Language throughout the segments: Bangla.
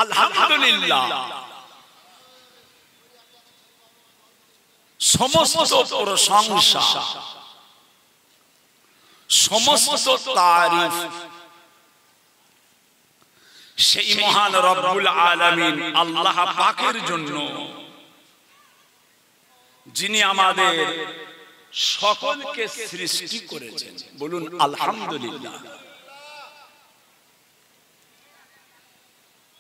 আলহামদুলিল্লাহ সমস্ত প্রশংসা সমস্ত তারিফ সেই মহান রব্বুল আলামিন আল্লাহ পাকের জন্য, যিনি আমাদের সকলকে সৃষ্টি করেছেন। বলুন আলহামদুলিল্লাহ।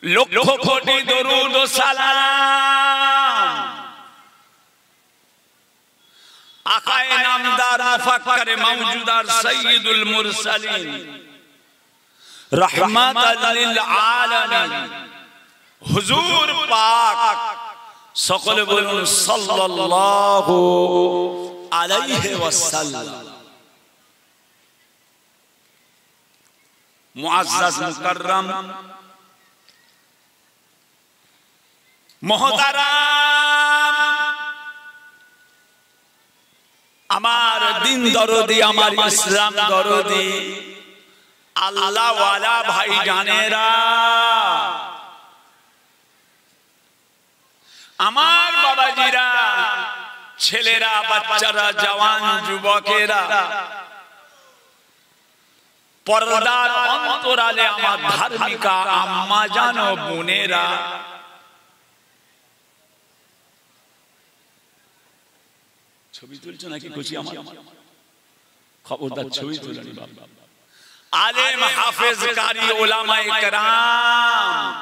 লক্ষ কোটি দরুদ ও সালাম আকায়ে নামদার মুফাক্কারে মাওজুদার সাইয়্যিদুল মুরসালিন রাহমাতাল লিল আলামিন হুজুর পাক, সকলে বলুন সাল্লাল্লাহু আলাইহি ওয়াসাল্লাম। মুআজ্জাজ মুকাররম মুহতারাম, আমার দিন দরদি, আমার ইসলাম দরদি আল্লাহ ওয়ালা ভাই জানেরা, আমার বাবাজিরা, ছেলেরা, বাচ্চারা, জওয়ান যুবকেরা, পর্দার অন্তরালে আমার ধার্মিকা আম্মা জান ও বোনেরা, ছবি তুলছো নাকি খুশি? আমার খবরদার ছবি তুলনি বাবা। আলেম হাফেজ কারি উলামায়ে কেরাম,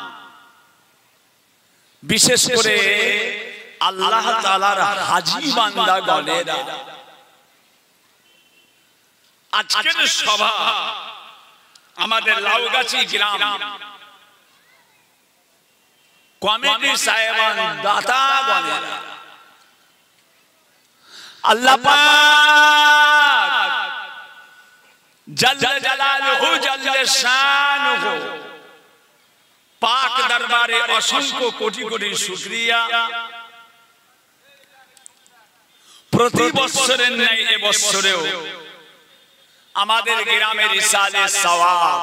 বিশেষ করে আল্লাহ তাআলার হাজী বান্দা গণেরা, আজকের সভা আমাদের লাউগাছি গ্রাম কমিটি সাহেবান, দাতা গণেরা, আল্লাহ পাক জাল্লা জালালুহু জাল্লা শানুহু পাক দরবারে অসংখ্য কোটি কোটি শুকরিয়া। প্রতি বছরের ন্যায় এবছরেও আমাদের গ্রামের ইসালে সওয়াব,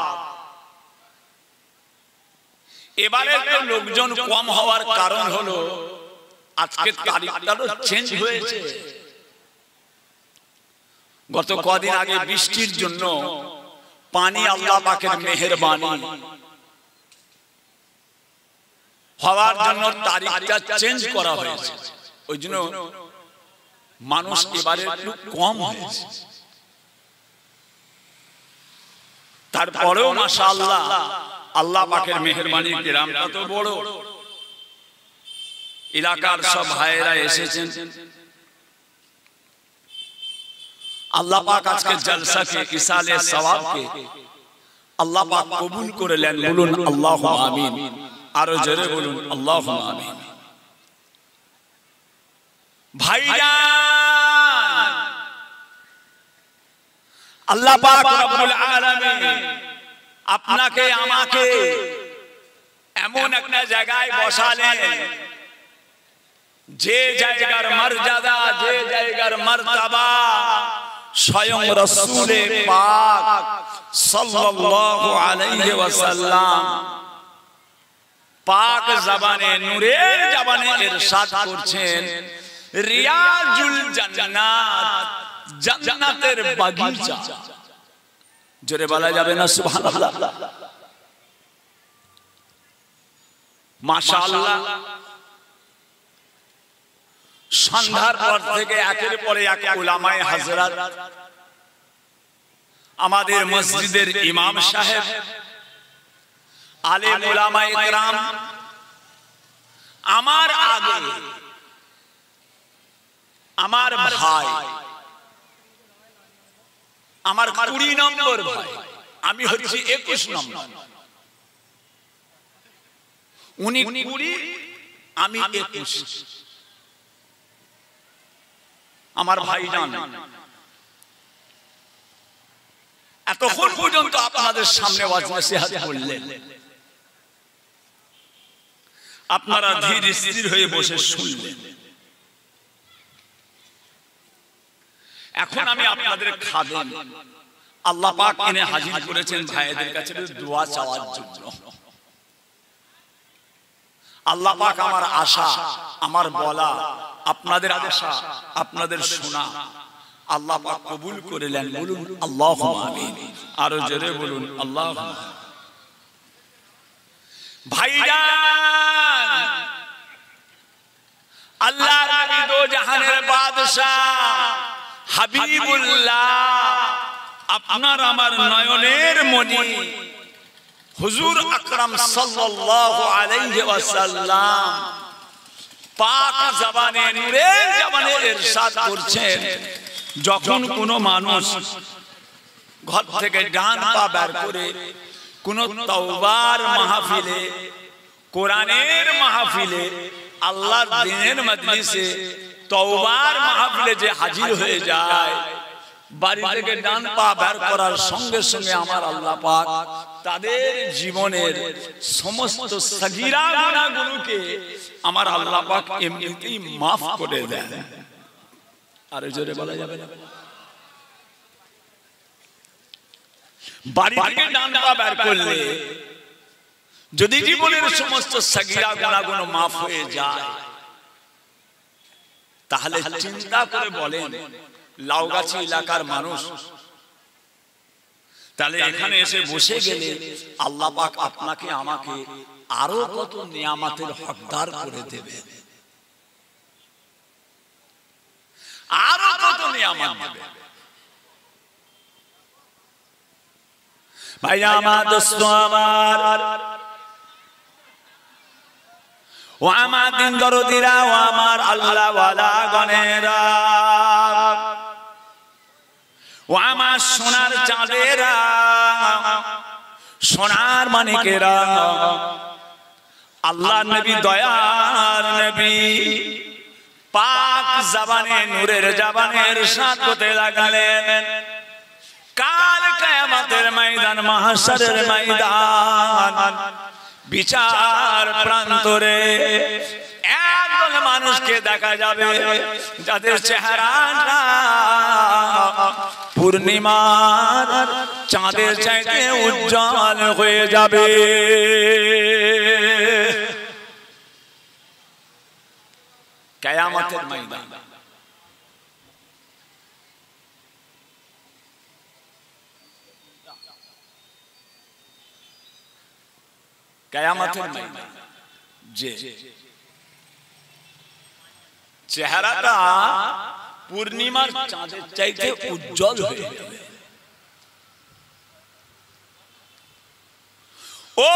এবারে লোকজন কম হওয়ার কারণ হলো আজকের তারিখটা চেঞ্জ হয়েছে। গত কদিন আগে বৃষ্টির জন্য পানি আল্লাহ পাকের মেহেরবানি হওয়ার জন্য তারিখটা চেঞ্জ করা হয়েছে, ওই জন্য মানুষ এবারে একটু কম হয়েছে। তারপরেও মাশাআল্লাহ আল্লাহ পাকের মেহেরবানি, গ্রামটা তো বড়, এলাকার সব ভাইয়েরা এসেছেন। আল্লাহ পাক আজকে জলসাকে, ইসালে সওয়াবকে আল্লাহ পাক কবুল করে নেন। বলুন আল্লাহুম্মা আমিন। আরো জোরে বলুন আল্লাহুম্মা আমিন। ভাইজান, আল্লাহ পাক রব্বুল আলামিন আপনাকে আমাকে এমন একটা জায়গায় বসালেন, যে জায়গার মর্যাদা, যে জায়গার মারতাবা স্বয়ং রাসূলে পাক সাল্লাল্লাহু আলাইহি ওয়াসাল্লাম পাক জবানে, নূরের জবানে ইরশাদ করছেন, রিয়াজুল জান্নাত, জান্নাতের বাগিচা। জোরে বলা যাবে না সুবহানাল্লাহ? মাশাআল্লাহ। সন্ধ্যার পর থেকে একের পরে এক উলামায়ে হযরত, আমাদের মসজিদের ইমাম সাহেব, আলেম উলামায়ে কেরাম, আমার আগে আমার ভাই, আমার 20 নম্বর ভাই, আমি হচ্ছি 21 নম্বর, উনি 20, আমি 21। আমার ভাইজান, এতক্ষণ পর্যন্ত আপনাদের সামনে ওয়াজ নসিহত করলেন, আপনারা ধীর স্থির হয়ে বসে শুনলেন। এখন আমি আপনাদের খাদেম, আল্লাহ পাক এনে হাজির করেছেন ভাইদের কাছে দোয়া চাওয়ার জন্য। আল্লাহ পাক আমার আশা, আমার বলা, আপনাদের আশা, আপনাদের শোনা আল্লাহ পাক কবুল করলেন। বলুন আল্লাহুম্মা আমিন। আরো জোরে বলুন আল্লাহুম্মা। ভাইজান, আল্লাহর নবী দো জাহানের বাদশা হাবিবুল্লাহ, আপনার আমার নয়নের মণি হুজুর আকরাম সাল্লাল্লাহু আলাইহি ওয়াসাল্লাম পাক জবানে নূরের জবানে ইরশাদ করছেন, যখন কোনো মানুষ ঘর থেকে ডান পা বের করে কোন তওবার মাহফিলে, কোরআনের মাহফিলে, আল্লাহর দ্বীনের মজলিসে, তওবার মাহফিলে যে হাজির হয়ে যায়, বাড়ি থেকে ডান পা বের করার সঙ্গে সঙ্গে আমার আল্লাহ পাক তাদের জীবনের সমস্ত সগীরা গুনাহগুলোকে আমার আল্লাহ পাক এমনিতেই মাফ করে দেন। আর জোরে বলা যাবে না? বাড়ি থেকে ডান পা বের করলে যদি জীবনের সমস্ত সগীরা গুনাহগুলো মাফ হয়ে যায়, তাহলে চিন্তা করে বলেন লাউগাছি এলাকার মানুষ, তাহলে এখানে এসে বসে গেলে আল্লাহ পাক আপনাকে আমাকে আরো কত নিয়ামতের হকদার করে দেবে, আরো কত নিয়ামত দেবে। ভাই আমার, দোস্ত আমার, ও আমার দিন দরদিরা, ও আমার আল্লাহ ওয়ালা গণেরা, ও আমার সোনার চাঁদেরা, সোনার মানিকেরা, আল্লাহ নবী দয়ার নবী পাক জবানে নূরের জবানে ইরশাদ করতে লাগলেন, কাল কিয়ামতের ময়দান, মাহশরের ময়দান, বিচার প্রান্তরে একদল মানুষকে দেখা যাবে যাদের চেহারাটা পূর্ণিমার চাঁদের চাইতে উজ্জ্বল হয়ে যাবে। কিয়ামতের ময়দান, কিয়ামতের ময়দান যে চেহারাটা পূর্ণিমার চাঁদের চাইতে উজ্জ্বল হয়ে যাবে। ও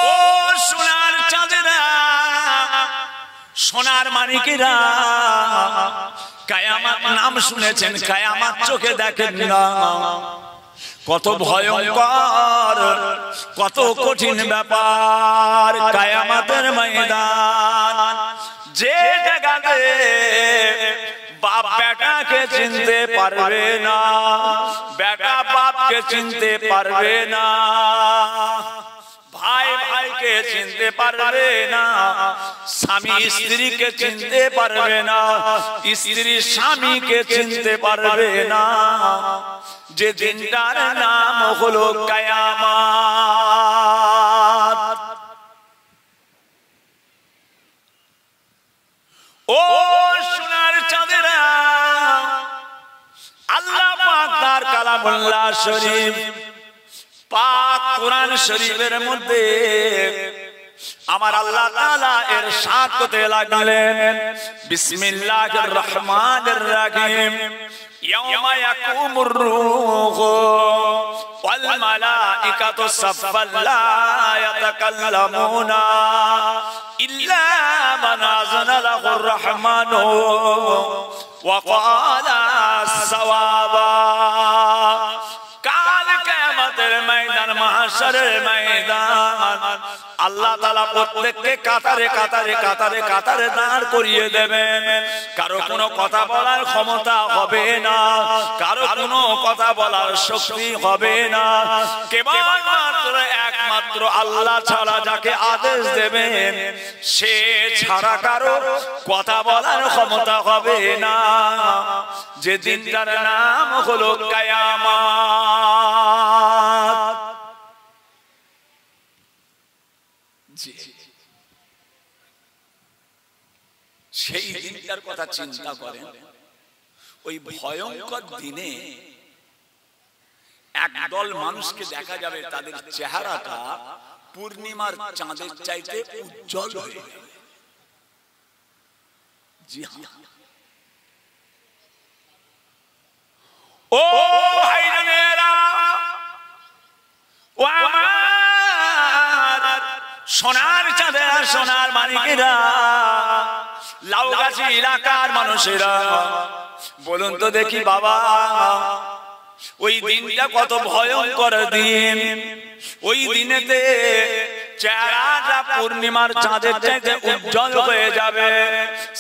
সোনার চাঁদেরা, সোনার মানিকেরা, কিয়ামত নাম শুনেছেন, কিয়ামত চোখে দেখেন না, কত ভয়ঙ্কর, কত কঠিন ব্যাপার কিয়ামতের ময়দান। যে জায়গাতে বাপ বেটাকে চিনতে পারবে না, বেটা বাপকে চিনতে পারবে না, ভাই ভাইকে চিনতে পারবে না, স্বামী স্ত্রীকে চিনতে পারবে না, স্ত্রী স্বামীকে চিনতে পারবে না, যে দিনটার নাম হলো কিয়ামত। ও সোনার চাঁদেরা, আল্লাহ পাক তার কালামুল্লাহ শরীফ পাক কোরআন শরীফের মধ্যে আমার আল্লাহ তাআলা ইরশাদ করতে লাগলেন, বিসমিল্লাহির রহমানির রহিম, ইয়াউমা ইয়াকুমুর রূহু ওয়াল মালাইকাতু সাফফান লা ইয়াতাকাল্লামুনা ইল্লা মান আযানা লাহুর রহমানু ওয়া ক্বালা সাওয়াবা। কাল কিয়ামতের ময়দান, মাহশরের ময়দান, আল্লাহ তাআলা প্রত্যেককে কাতারে কাতারে কাতারে কাতারে দাঁড় করিয়ে দেবেন। কারো কোনো কথা বলার ক্ষমতা হবে না, কারো কোনো কথা বলার শক্তি হবে না, কেবলমাত্র একমাত্র আল্লাহ ছাড়া যাকে আদেশ দেবেন সে ছাড়া কারো কথা বলার ক্ষমতা হবে না। যে দিনটার নাম হলো কিয়ামত। সেই দিনটার কথা চিন্তা করেন। ওই ভয়ঙ্কর দিনে একদল মানুষকে দেখা যাবে তাদের চেহারাটা পূর্ণিমার চাঁদের চাইতে উজ্জ্বল হয়ে যাবে। জি হ্যাঁ, ও ভাইরানেরা, ও আমার সোনার চাঁদেরা, সোনার মানিকেরা, লাউগাছি এলাকার মানুষেরা, বলুন তো দেখি বাবা, ওই দিনটা কত ভয়ঙ্কর দিন। ওই দিনেতে চেহারাটা পূর্ণিমার চাঁদের চাইতে উজ্জ্বল হয়ে যাবে।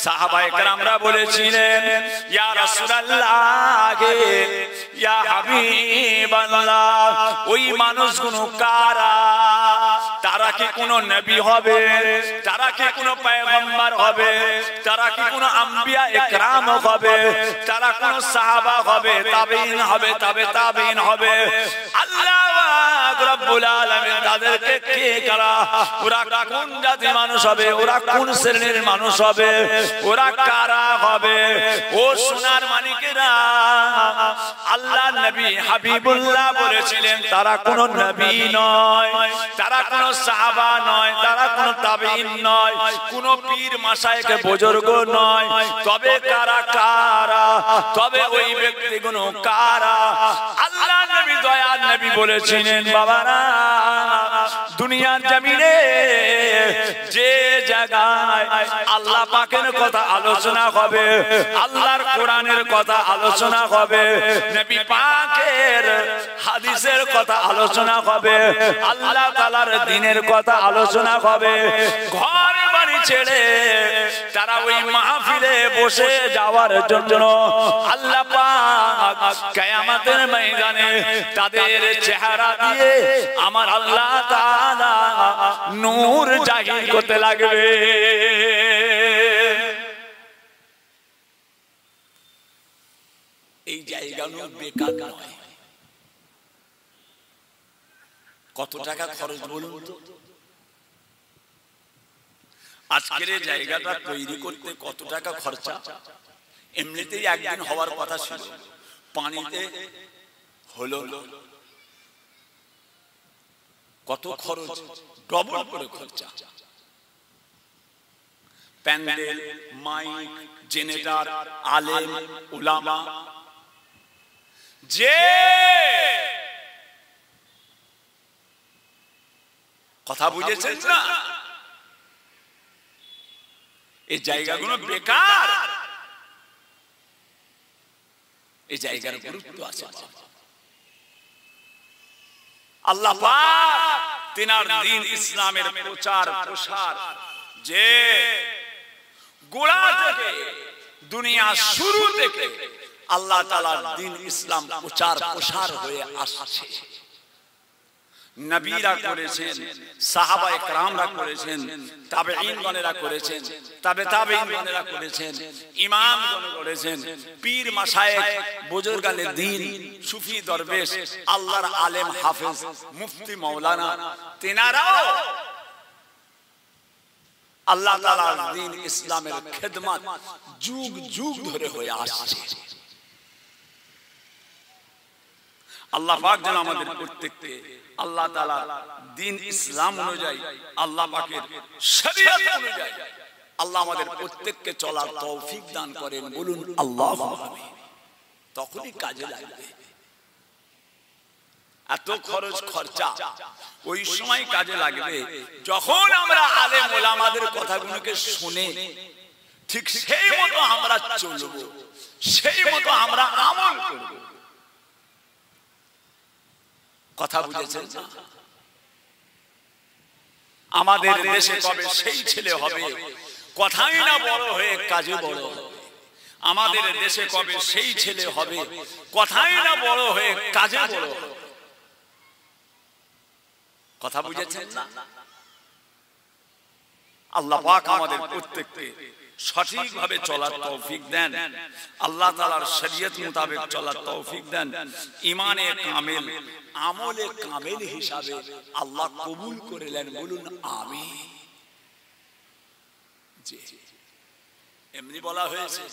সাহাবায়ে কেরামরা বলেছিলেন, ইয়া রাসূলুল্লাহ, ইয়া হাবিবাল্লাহ, ওই মানুষগুলো কারা? তারা কি কোনো নবী হবে? তারা কি কোনো পয়গম্বর হবে? তারা কি কোনো আম্বিয়া ইকরাম হবে? তারা কোনো সাহাবা হবে, তাবেঈন হবে, তাবেঈন হবে? আল্লাহ রাব্বুল আলামিন তাদেরকে কে কারা, ওরা কোন জাতির মানুষ হবে, ওরা কোন শ্রেণীর মানুষ হবে, ওরা কারা হবে? ও সোনার মানিকেরা, আল্লাহ নবী হাবিবুল্লাহ বলেছিলেন তারা কোন নবী নয়, তারা কোন সাহাবা নয়, তারা কোন তাবেঈন নয়, কোন পীর মাশায়েখ বুজুর্গ নয়। তবে কারা কারা? তবে ওই ব্যক্তিগুলো কারা? আল্লাহ নবী দয়ার নবী বলেছিলেন, বাবারা, দুনিয়ার জমিনে যে জায়গায় আল্লাহ পাকের কথা আলোচনা হবে, আল্লাহর কোরআনের কথা আলোচনা হবে, নবী পাকের হাদিসের কথা আলোচনা হবে, আল্লাহ তাআলার দ্বীনের কথা আলোচনা হবে, ঘর বাড়ি ছেড়ে তারা ওই মাহফিলে বসে যাওয়ার জন্য আল্লাহ পাক কিয়ামতের ময়দানে তাদের চেহারা দিয়ে আমার আল্লাহ তাআলা নূর জাহির করতে লাগবে। এই জায়গাগুলো বেকার নয়। কত টাকা খরচ বলুন তো? আজকের এই জায়গাটা তৈরি করতে কত টাকা খরচা? এমনিতেই একদিন হওয়ার কথা ছিল, পানিতে হলো, কত খরচ, ডবল করে খরচা। প্যান্ডেল, মাইক, জেনারেটর, আলেম, উলামা, যে কথা বুঝেছেন না? এই জায়গাগুলো বেকার। এই জায়গার গুরুত্ব আছে। আল্লাহ পাক তিনার দ্বীন ইসলামের প্রচার প্রসার যে গোড়া থেকে দুনিয়া শুরু থেকে আল্লাহ তাআলার দ্বীন ইসলাম প্রচার প্রসার হয়ে আসছে। নবীরা করেছেন, সাহাবায়ে কেরামরা করেছেন, তাবেঈনগণেরা করেছেন, তাবেঈনগণেরা করেছেন, ইমামগণ করেছেন, পীর মাশায়েখ বুজুর্গানে দ্বীন, সুফি দরবেশ, আল্লাহর আলেম হাফেজ, মুফতি মাওলানা, তেনারাও আল্লাহ তাআলার দ্বীন ইসলামের খেদমত যুগ যুগ ধরে হয়ে আসছে। আল্লাহ পাক যেন আমাদের প্রত্যেককে আল্লাহ তাআলার দ্বীন ইসলাম অনুযায়ী, আল্লাহ পাকের শরীয়ত অনুযায়ী আল্লাহ আমাদের প্রত্যেককে চলার তৌফিক দান করেন। বলুন আল্লাহুম্মা আমিন। তখনই কাজে লাগবে। এত খরচ খরচা ওই সময় কাজে লাগবে যখন আমরা আলেম ওলামাদের কথাগুলোকে শুনে ঠিক সেই মতো আমরা চলব, সেই মতো আমরা আমল করব। কথা বুঝেছেন? আমাদের দেশে কবে সেই ছেলে হবে কথাই না বড় হয়ে কাজে বড় হবে। আমাদের দেশে কবে সেই ছেলে হবে কথাই না বড় হয়ে কাজে বড় হবে। কথা বুঝেছেন না? আল্লাহ পাক আমাদের প্রত্যেককে সঠিকভাবে চলার তৌফিক দেন, আল্লাহ তাআলার শরীয়ত মোতাবেক চলার তৌফিক দেন, ঈমানে কামিল, আমলে কামিল হিসাবে আল্লাহ কবুল করে নেন। বলুন আমিন। জি এমনি বলা হয়েছে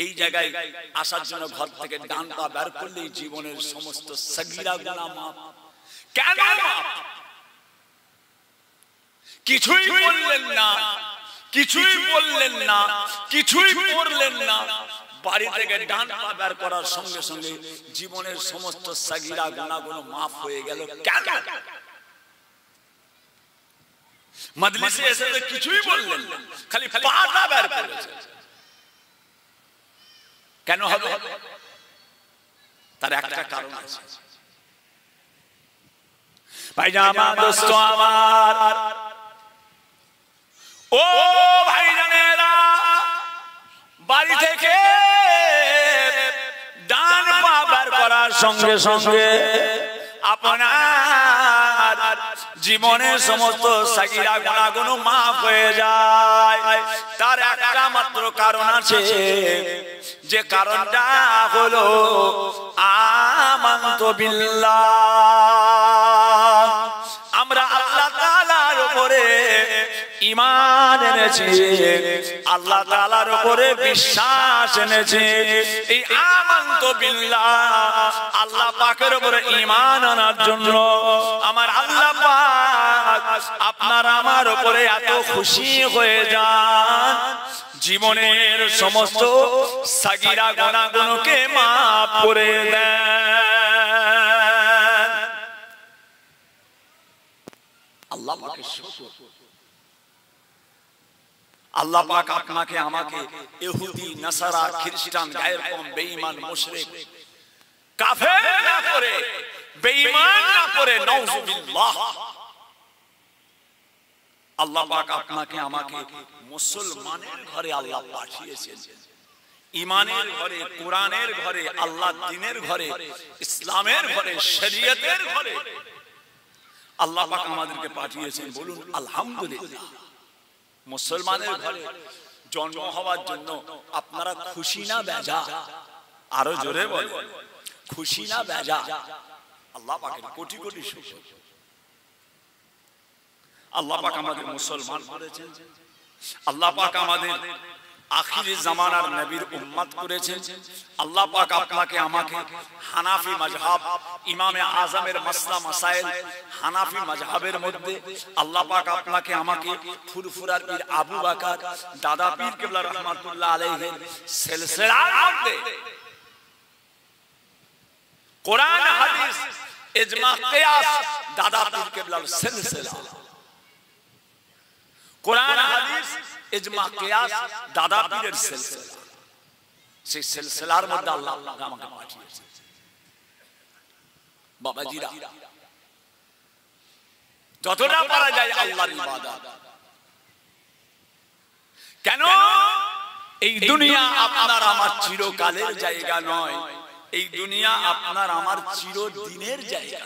এই জায়গায় আসার জন্য ঘর থেকে ডান পা বের করলেই জীবনের সমস্ত সগীরা গুনাহ মাফ। কেন কিছুই বললেন না, কিছুই বললেন না, কিছুই করলেন না, বাড়ি থেকে ডান পা বের করার সঙ্গে সঙ্গে জীবনের সমস্ত সগীরা গুনাহগুলো মাফ হয়ে গেল? কেন? মজলিসে এসে তো কিছুই বললেন না, খালি পাটা বের করেছে। কেন হবে? তার একটা কারণ আছে। ভাইজান দোস্ত আমার, ও ভাইজানেরা, বাড়ি থেকে ডান পা বের করার সঙ্গে সঙ্গে আপনার জীবনের সমস্ত সগীরা গুনাহগুলো মাফ হয়ে যায়। তার একটা মাত্র কারণ আছে, যে কারণটা হলো আমানতু বিল্লাহ। আমরা আল্লাহ তাআলার উপরে ঈমান এনেছি, আল্লাহ তাআলার উপরে বিশ্বাস এনেছি। এই আমানতু বিল্লাহ, আল্লাহ পাকের উপরে ঈমান আনার জন্য আমার আল্লাহ পাক আপনার আমার উপরে এত খুশি হয়ে যান, জীবনের সমস্ত সগীরা গুনাহগুলোকে মাফ করে দেন। আল্লাহ পাকের শুকর। আল্লাহ পাক আপনাকে আমাকে ইহুদি, নাসারা, খ্রিস্টান, গায়ের কম, বেঈমান, মুশরিক, কাফের না করে, বেঈমান না করে, নাউযুবিল্লাহ, আল্লাহ পাক আপনাকে আমাকে মুসলমানের ঘরে আল্লাহ পাঠিয়েছেন। ঈমানের ঘরে, কোরআনের ঘরে, আল্লাহর দ্বীনের ঘরে, ইসলামের ঘরে, শরীয়তের ঘরে আল্লাহ পাক আমাদেরকে পাঠিয়েছেন। বলুন আলহামদুলিল্লাহ। মুসলমানের ঘরে জন্ম হওয়ার জন্য আপনারা খুশি না বেজা? আরো জোরে বলেন, খুশি না বেজা? আল্লাহ পাকের কোটি কোটি শুকর। আল্লাহ পাক আমাদের মুসলমান করেছেন, আল্লাহ পাক আমাদের আখিরি জামানার নবীর উম্মত করেছেন। আল্লাহ পাক আপনাকে আমাকে হানাফি মাযহাব, ইমামে আযমের মাসলা মাসাইল হানাফি মাযহাবের মধ্যে আল্লাহ পাক আপনাকে আমাকে ফুরফুরার পীর আবু বকর দাদা পীর কিবলা রাহমাতুল্লাহ আলাইহি সিলসিলার মধ্যে কোরআন হাদিস ইজমা কিয়াস দাদা পীর কিবলার সিলসিলা, কোরআন হাদিস ইজমা কিয়াস দাদা পীরের সিলসিলা, সেই সিলসিলার মধ্যে আল্লাহ আমাকে পাঠিয়েছেন। বাবাজিরা, যতটা পারা যায় আল্লাহর ইবাদত। কেন? এই দুনিয়া আপনার আমার চিরকালের জায়গা নয়, এই দুনিয়া আপনার আমার চিরদিনের জায়গা।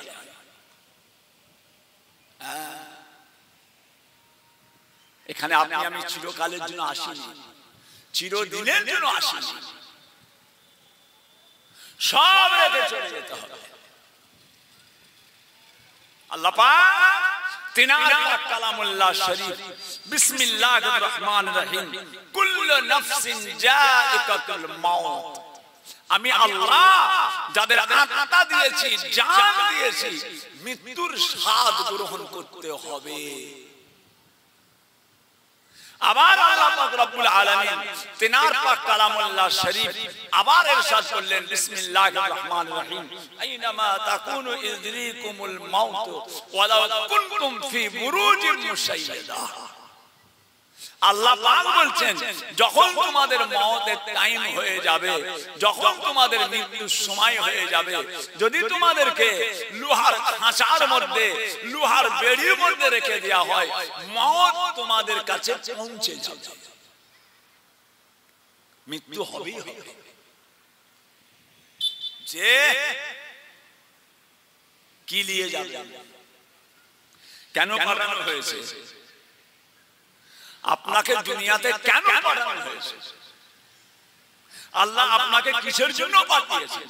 এখানে আপনি আমি চিরকালের জন্য আসিনি, চিরদিনের জন্য আসিনি, সব রেখে চলে যেতে হবে। আল্লাহ পাক তিনার কালামুল্লাহ শরীফ, বিসমিল্লাহির রহমানির রহিম, কুল্লু নাফসিন জাইকাতুল মাউত। আমি আল্লাহ যাদের আত্মা দিয়েছি, জান দিয়েছি, মৃত্যুর স্বাদ গ্রহণ করতে হবে। আবার আল্লাহ পাক রব্বুল আলামিন তিনার পাক কালামুল্লাহ শরীফ আবার ইরশাদ করলেন, বিসমিল্লাহির রহমানির রহিম, আইনামা তাকুনু ইযরিকুমুল মাউত ওয়ালাউ কুনতুম ফি বুরুজিন মুশাইয়্যাদা। আল্লাহ পাক বলছেন, যখন তোমাদের মওতের টাইম হয়ে যাবে, যখন তোমাদের মৃত্যুর সময় হয়ে যাবে, যদি তোমাদেরকে লোহার খাঁচার মধ্যে, লোহার বেড়ির মধ্যে রেখে দেওয়া হয়, মওত তোমাদের কাছে পৌঁছে যাবে, মৃত্যু হবেই হবে। যে কি নিয়ে যাবে? কেন পাঠানো হয়েছে? আপনাকে দুনিয়াতে কেন পাঠানো হয়েছে? আল্লাহ আপনাকে কিসের জন্য পাঠিয়েছে?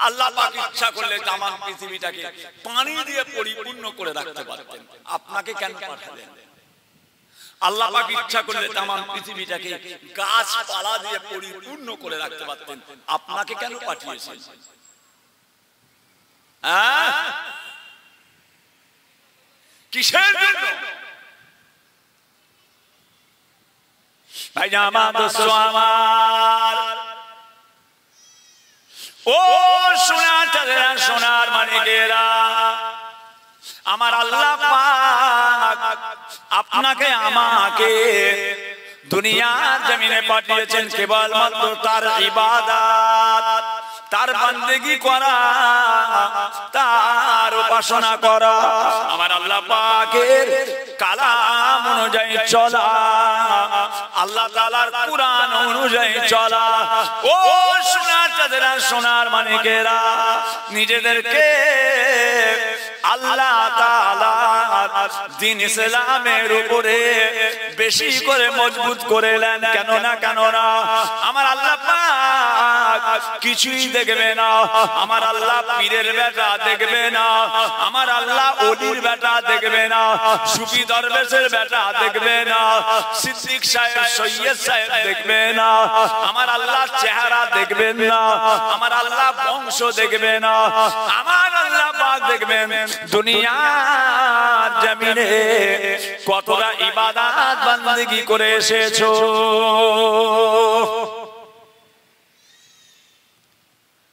আল্লাহ পাক ইচ্ছা করলে তামাম পৃথিবীটাকে পানি দিয়ে পরিপূর্ণ করে রাখতে পারতেন। আপনাকে কেন পাঠালেন? আল্লাহ পাক ইচ্ছা করলে তাম পৃথিবীটাকে গাছপালা দিয়ে পরিপূর্ণ করে রাখতে পারতেন, আপনাকে কেন পাঠিয়েছেন? কিসের জন্য? ভাই আমার দোস্ত আমার, ও সোনার চাঁদেরা, সোনার মানিকেরা, আমার আল্লাহ পাক আপনাকে আমাকে দুনিয়ার জমিনে পাঠিয়েছেন কেবলমাত্র তার ইবাদত, তার বান্দেগি করা, তার উপাসনা করা, আমার আল্লাহ পাকের কালাম অনুযায়ী চলা, আল্লাহ তাআলার কুরআন অনুযায়ী চলা। ও সোনার চাঁদেরা, সোনার মানিকেরা, নিজেদেরকে আল্লাহ তাআলার দ্বীন ইসলামের উপরে বেশি করে মজবুত করে নেন। কেন না আমার আল্লাহ পাক কিছুই দেখবে না, আমার আল্লাহ পীরের বেটা দেখবে না, আমার আল্লাহ ওলির বেটা দেখবে না, সুফি দরবেশের বেটা দেখবে না, সিদ্দিক সাহেব সৈয়দ সাহেব দেখবে না, আমার আল্লাহ চেহারা দেখবেন না, আমার আল্লাহ বংশ দেখবে না, আমার আল্লাহ পাক দেখবেন দুনিয়ার জমিনে কতটা ইবাদত বান্দেগি করে এসেছো।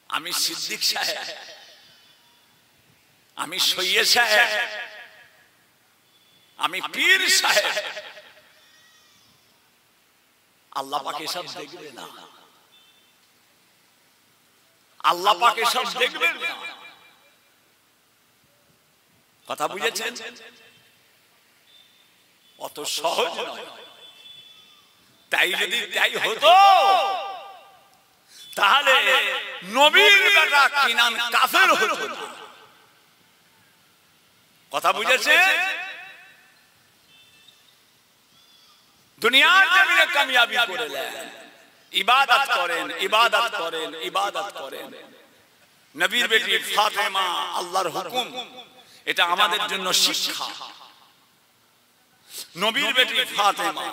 আমি সিদ্দিক সাহেব, আমি সৈয়দ সাহেব, আমি পীর সাহেব, আল্লাহ পাক এসব দেখবে না, আল্লাহ পাক এসব দেখবেন না। কথা বুঝেছেন? অত সহজ নয়। তাই যদি তাই হতো তাহলে নবীর বেটা কিনান কাফের হতো না। কথা বুঝেছে? দুনিয়ার জমিনে কামিয়াবি করলেন, ইবাদত করেন, ইবাদত করেন, ইবাদত করেন। নবীর বেটি ফাতেমা, আল্লাহর হুকুম, এটা আমাদের জন্য শিক্ষা। নবীর বেটি ফাতেমা,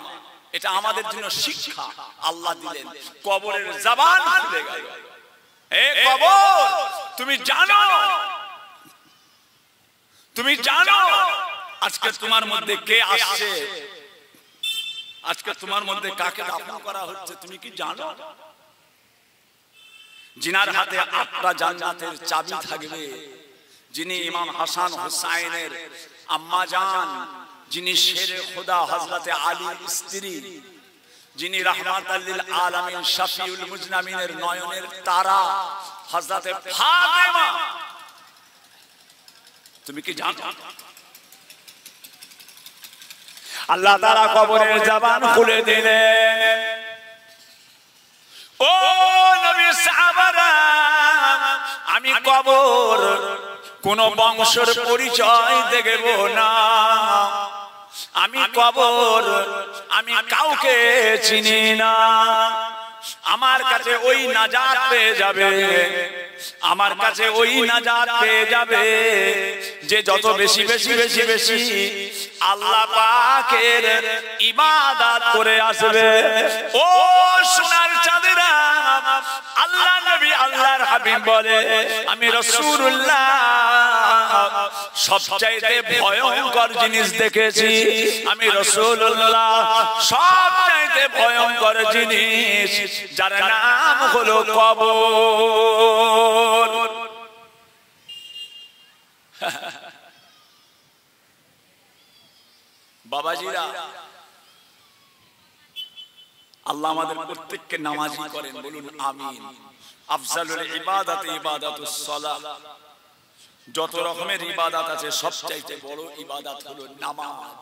এটা আমাদের জন্য শিক্ষা আল্লাহ দিলেন। কবরের জবান খুলে গেল। হে কবর, তুমি জানো, তুমি জানো আজকে তোমার মধ্যে কে আসছে, আজকে তোমার মধ্যে কাকে দাফন করা হচ্ছে, তুমি কি জানো? জিনার হাতে 8টা জান্নাতের চাবি থাকবে, যিনি ইমাম হাসান হুসাইনের আম্মা জান, যিনি শেরে খোদা হযরতে আলীর স্ত্রী, যিনি রাহমাতাল লিল আলামিন শাফিউল মুজনামিনের নয়নের তারা হযরতে ফাতেমা, তুমি কি জানো? আল্লাহ তাআলা কবরের জবান খুলে দিলেন। ও নবীর সাহাবারা, আমি কবর কোন বংশের পরিচয় দেব না, আমি কবর আমি কাউকে চিনি না, আমার কাছে ওই নাজাত পেয়ে যাবে, আমার কাছে ওই নাজাত পেয়ে যাবে যে যত বেশি বেশি বেশি বেশি আল্লাহ পাকের ইবাদত করে আসবে। ও সোনার চাঁদেরা, আল্লাহ নবী আল্লাহর হাবিব বলে, আমি রাসূলুল্লাহ সবচাইতে ভয়ঙ্কর জিনিস দেখেছি, আমি রাসূলুল্লাহ সবচাইতে ভয়ঙ্কর জিনিস, যার নাম হলো কবর। বাবাজিরা, আল্লাহ আমাদের প্রত্যেককে নামাজি করেন, বলুন আমিন। আফজালুল ইবাদাত ইবাদাতুস সালাহ। যত রকমের ইবাদত আছে সবচাইতে বড় ইবাদত হলো নামাজ।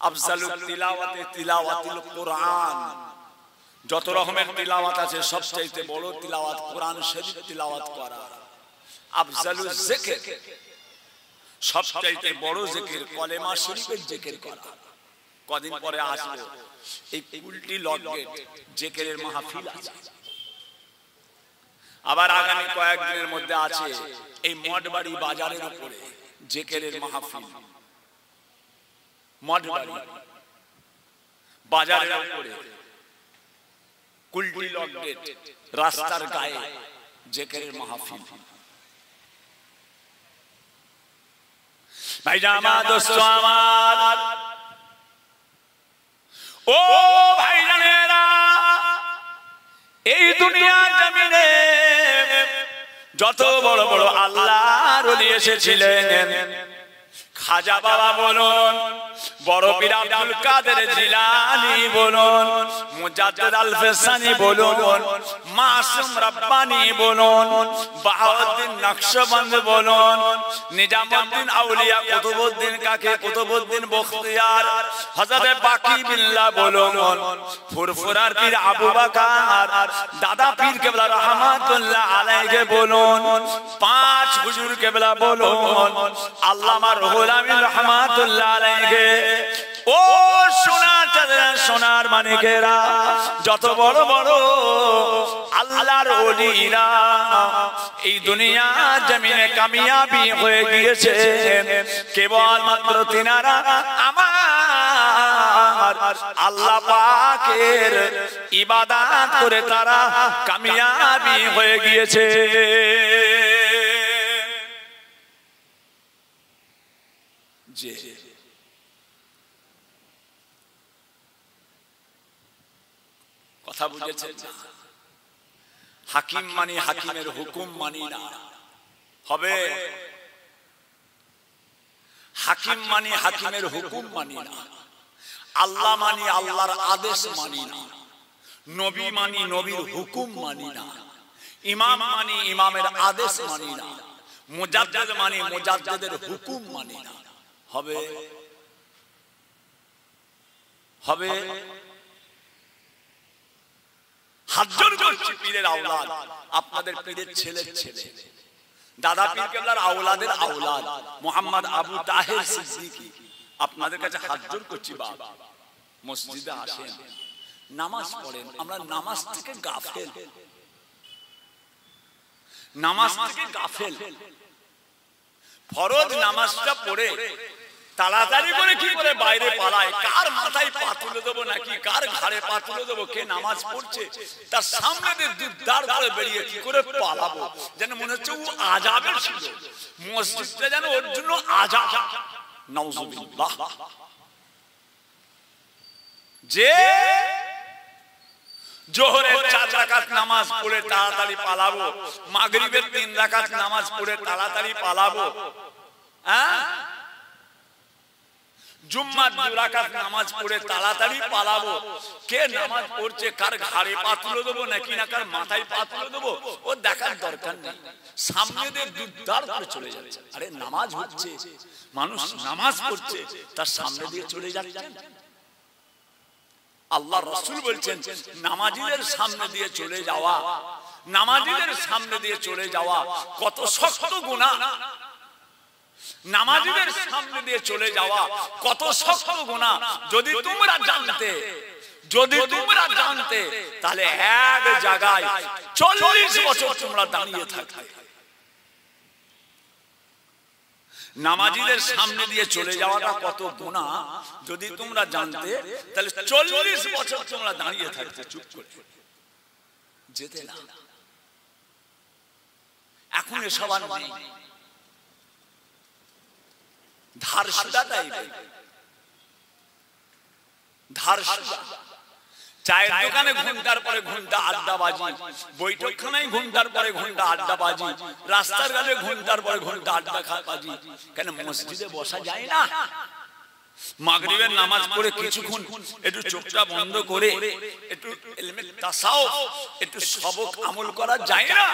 আফজালুত তিলাওয়াতে তিলাওয়াতুল কুরআন। যত রকমের তিলাওয়াত আছে সবচাইতে বড় তিলাওয়াত কোরআন শরীফ তিলাওয়াত করা। আফজালুজ জিকির, সবচাইতে বড় জিকির কলেমা শরীফের জিকির করা। কদিন পরে আসবে এই কুলটি লগগেট জিকিরের মাহফিল আছে, আবার আগামী কয়েকদিনের মধ্যে আছে এই মঠবাড়ি বাজারের উপরে জিকিরের মাহফিল। মঠবাড়ি বাজারের উপরে কুলটি লক গেট রাস্তার গায়ে জিকিরের মাহফিল। ভাইজান আমার দোস্ত আমার, ও ভাইজানেরা, এই দুনিয়া জমিনে যত বড় বড় আল্লাহর ওলি এসেছিলেন, খাজা বাবা বলুন, বড় পীর আব্দুল কাদের জিলানী বলুন, মুজাদ্দিদ আল ফেসানি বলুন, মাসুম রব্বানি বলুন, বাহাউদ্দিন নকশবন্দ বলুন, নিজামুদ্দিন আউলিয়া কুতুবউদ্দিন কাকে কুতুবউদ্দিন বখতিয়ার, হযরত বাকি বিল্লাহ বলুন, ফুরফুরার পীর আবু বকর, দাদা পীর কেবলা রহমাতুল্লাহ আলাইহি বলুন, পাঁচ হুজুর কেবলা বলুন, আল্লামা রুহুল আমিন রহমাতুল্লাহ আলাইহি। ও সোনার মানিকেরা, যত বড় বড় আল্লাহর ওলিরা এই দুনিয়া জমিনে কামিয়াবি হয়ে গিয়েছে, কেবল মাত্র তিনারা আমার আল্লাহ পাকের ইবাদত করে তারা কামিয়াবি হয়ে গিয়েছে। যে কথা বুঝেছেন? হাকিম মানি হাকিমের হুকুম মানি না, হবে? হাকিম মানি হাকিমের হুকুম মানি না, আল্লাহ মানি আল্লাহর আদেশ মানি না, নবী মানি নবীর হুকুম মানি না, ইমাম মানি ইমামের আদেশ মানি না, মুজাদ্দিদ মানি মুজাদ্দিদের হুকুম মানি না, হবে? হবে? হাজ্জর করছি পীরের আওলাদ, আপনাদের পীরের ছেলের ছেলে, দাদা পীর কেবলার আওলাদের আওলাদ মোহাম্মদ আবু তাহের সিদ্দিকী, আপনাদের কাছে হাজ্জর করছি, বাবা মসজিদে আসেন, নামাজ পড়েন। আমরা নামাজ থেকে গাফেল, নামাজ থেকে গাফেল। ফরজ নামাজটা পড়ে তাড়াতাড়ি করে কি করে বাইরে পালায়, কার মাথায় পা তুলে দেবো নাকি কার ঘাড়ে পা তুলে দেবো, কে নামাজ পড়ছে তার সামনে দিয়ে দাঁড় করে বেরিয়ে কি করে পালাবো, যেন মনে হচ্ছে ও আযাবের ছিল, মসজিদটা যেন ওর জন্য আযাব। নাউযুবিল্লাহ। যে জোহরের 4 রাকাত নামাজ পড়ে তাড়াতাড়ি পালাবো, মাগরিবের 3 রাকাত নামাজ পড়ে তাড়াতাড়ি পালাবো, হ্যাঁ, জুম্মার 2 রাকাত নামাজ পড়ে তাড়াতাড়ি পালাবো, কে নামাজ পড়ছে কার ঘাড়ে পা তুলে দেবো নাকি না কার মাথায় পা তুলে দেবো ও দেখার দরকার নেই, সামনে দিয়ে দুধদার করে চলে যাচ্ছে। আরে নামাজ হচ্ছে, মানুষ নামাজ পড়ছে, তার সামনে দিয়ে চলে যাচ্ছে। আল্লাহ রাসূল বলছেন, নামাজীদের সামনে দিয়ে চলে যাওয়া, নামাজীদের সামনে দিয়ে চলে যাওয়া কত শক্ত গুনাহ, নামাজীদের সামনে দিয়ে চলে যাওয়া কত শক্ত গুনাহ। যদি তোমরা জানতে, যদি তোমরা জানতে, তাহলে এক জায়গায় 40 বছর তোমরা দাঁড়িয়ে থাকতে। নামাজীদের সামনে দিয়ে চলে যাওয়াটা কত গুনাহ যদি তোমরা জানতে, তাহলে 40 বছর তোমরা দাঁড়িয়ে থাকতে, চুপ করে যেতে না। এখন এসব আর নেই, ধার সুদা টাইপের, ধার সুদা। চায়ের দোকানে ঘন্টার পরে ঘন্টা আড্ডাবাজি, বৈঠকখানায় ঘন্টার পরে ঘন্টা আড্ডাবাজি, রাস্তার গালে ঘন্টার পরে ঘন্টা আড্ডাবাজি। কেন মসজিদে বসা যায় না? মাগরিবের নামাজ পড়ে কিছুক্ষণ একটু চোখটা বন্ধ করে একটু ইলমে তাসাউফ, একটু সবক আমল করা যায় না?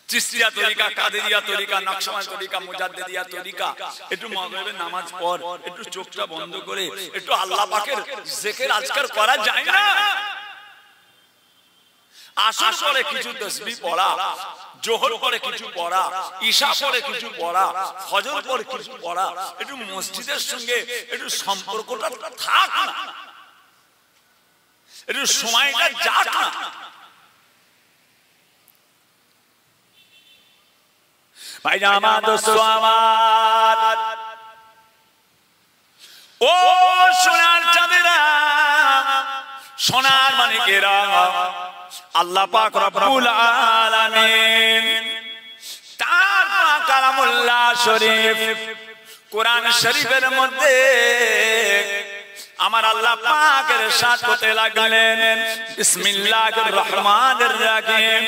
চিশতিয়া তরিকা, কাদেরিয়া তরিকা, নকশবন্দ তরিকা, মুজাদ্দিদিয়া তরিকা, একটু মাগরিবের নামাজ পড়, একটু চোখটা বন্ধ করে একটু আল্লাহ পাকের জিকির আজকার করা যায় না? আসর পরে কিছু তাসবিহ পড়া, জোহর পরে কিছু পড়া, ঈশা পরে কিছু পড়া, ফজর পরে কিছু পড়া, একটু মসজিদের সঙ্গে একটু সম্পর্কটা থাক না, একটু সময়টা যাক না। ভাইজান আমার দোস্ত আমার, ও সোনার চাঁদেরা, সোনার মানিকেরা, আল্লাহ পাক রব্বুল আলামিন তার কালামুল্লাহ শরীফ কোরআন শরীফের মধ্যে আমার আল্লাহ পাকের ইরশাদ করতে লাগলেন, বিসমিল্লাহির রহমানির রহিম,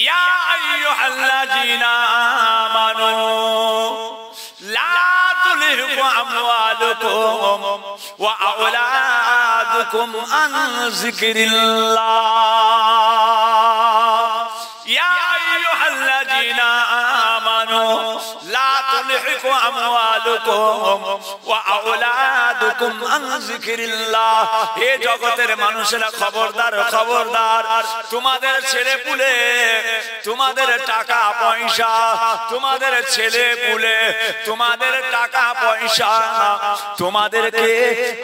ইয়া আইয়ুহাল্লাযীনা আমানু লা তুলহিকুম আমওয়ালুকুম ওয়া আওলাদুকুম আন যিকরিল্লাহ। ইয়া আইয়ুহাল্লাযীনা আমানু লা তুলহিকুম আমওয়ালুকুম ওয়া আওলাদুকুম আন যিকরিল্লাহ। হে জগতের মানুষেরা, খবরদার খবরদার, তোমাদের ছেলে পুলে, তোমাদের টাকা পয়সা, তোমাদের ছেলে পুলে, তোমাদের টাকা পয়সা, তোমাদেরকে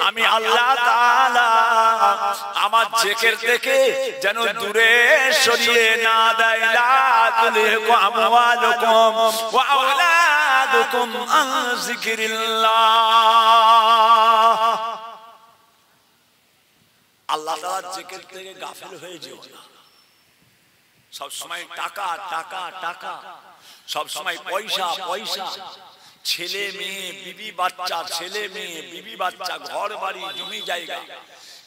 আমি আল্লাহ তাআলা আমার জিকির থেকে যেন দূরে সরিয়ে না দেয়। লা তুলহিকুম আমওয়ালুকুম ওয়া আওলাদুকুম আন যিকরিল্লাহ। আল্লাহ তাআলার জিকির থেকে গাফিল হয়ে যেও না। সব সময় টাকা টাকা টাকা, সব সময় পয়সা পয়সা, ছেলে মেয়ে বিবি বাচ্চা, ছেলে মেয়ে বিবি বাচ্চা, ঘর বাড়ি জমি জায়গা,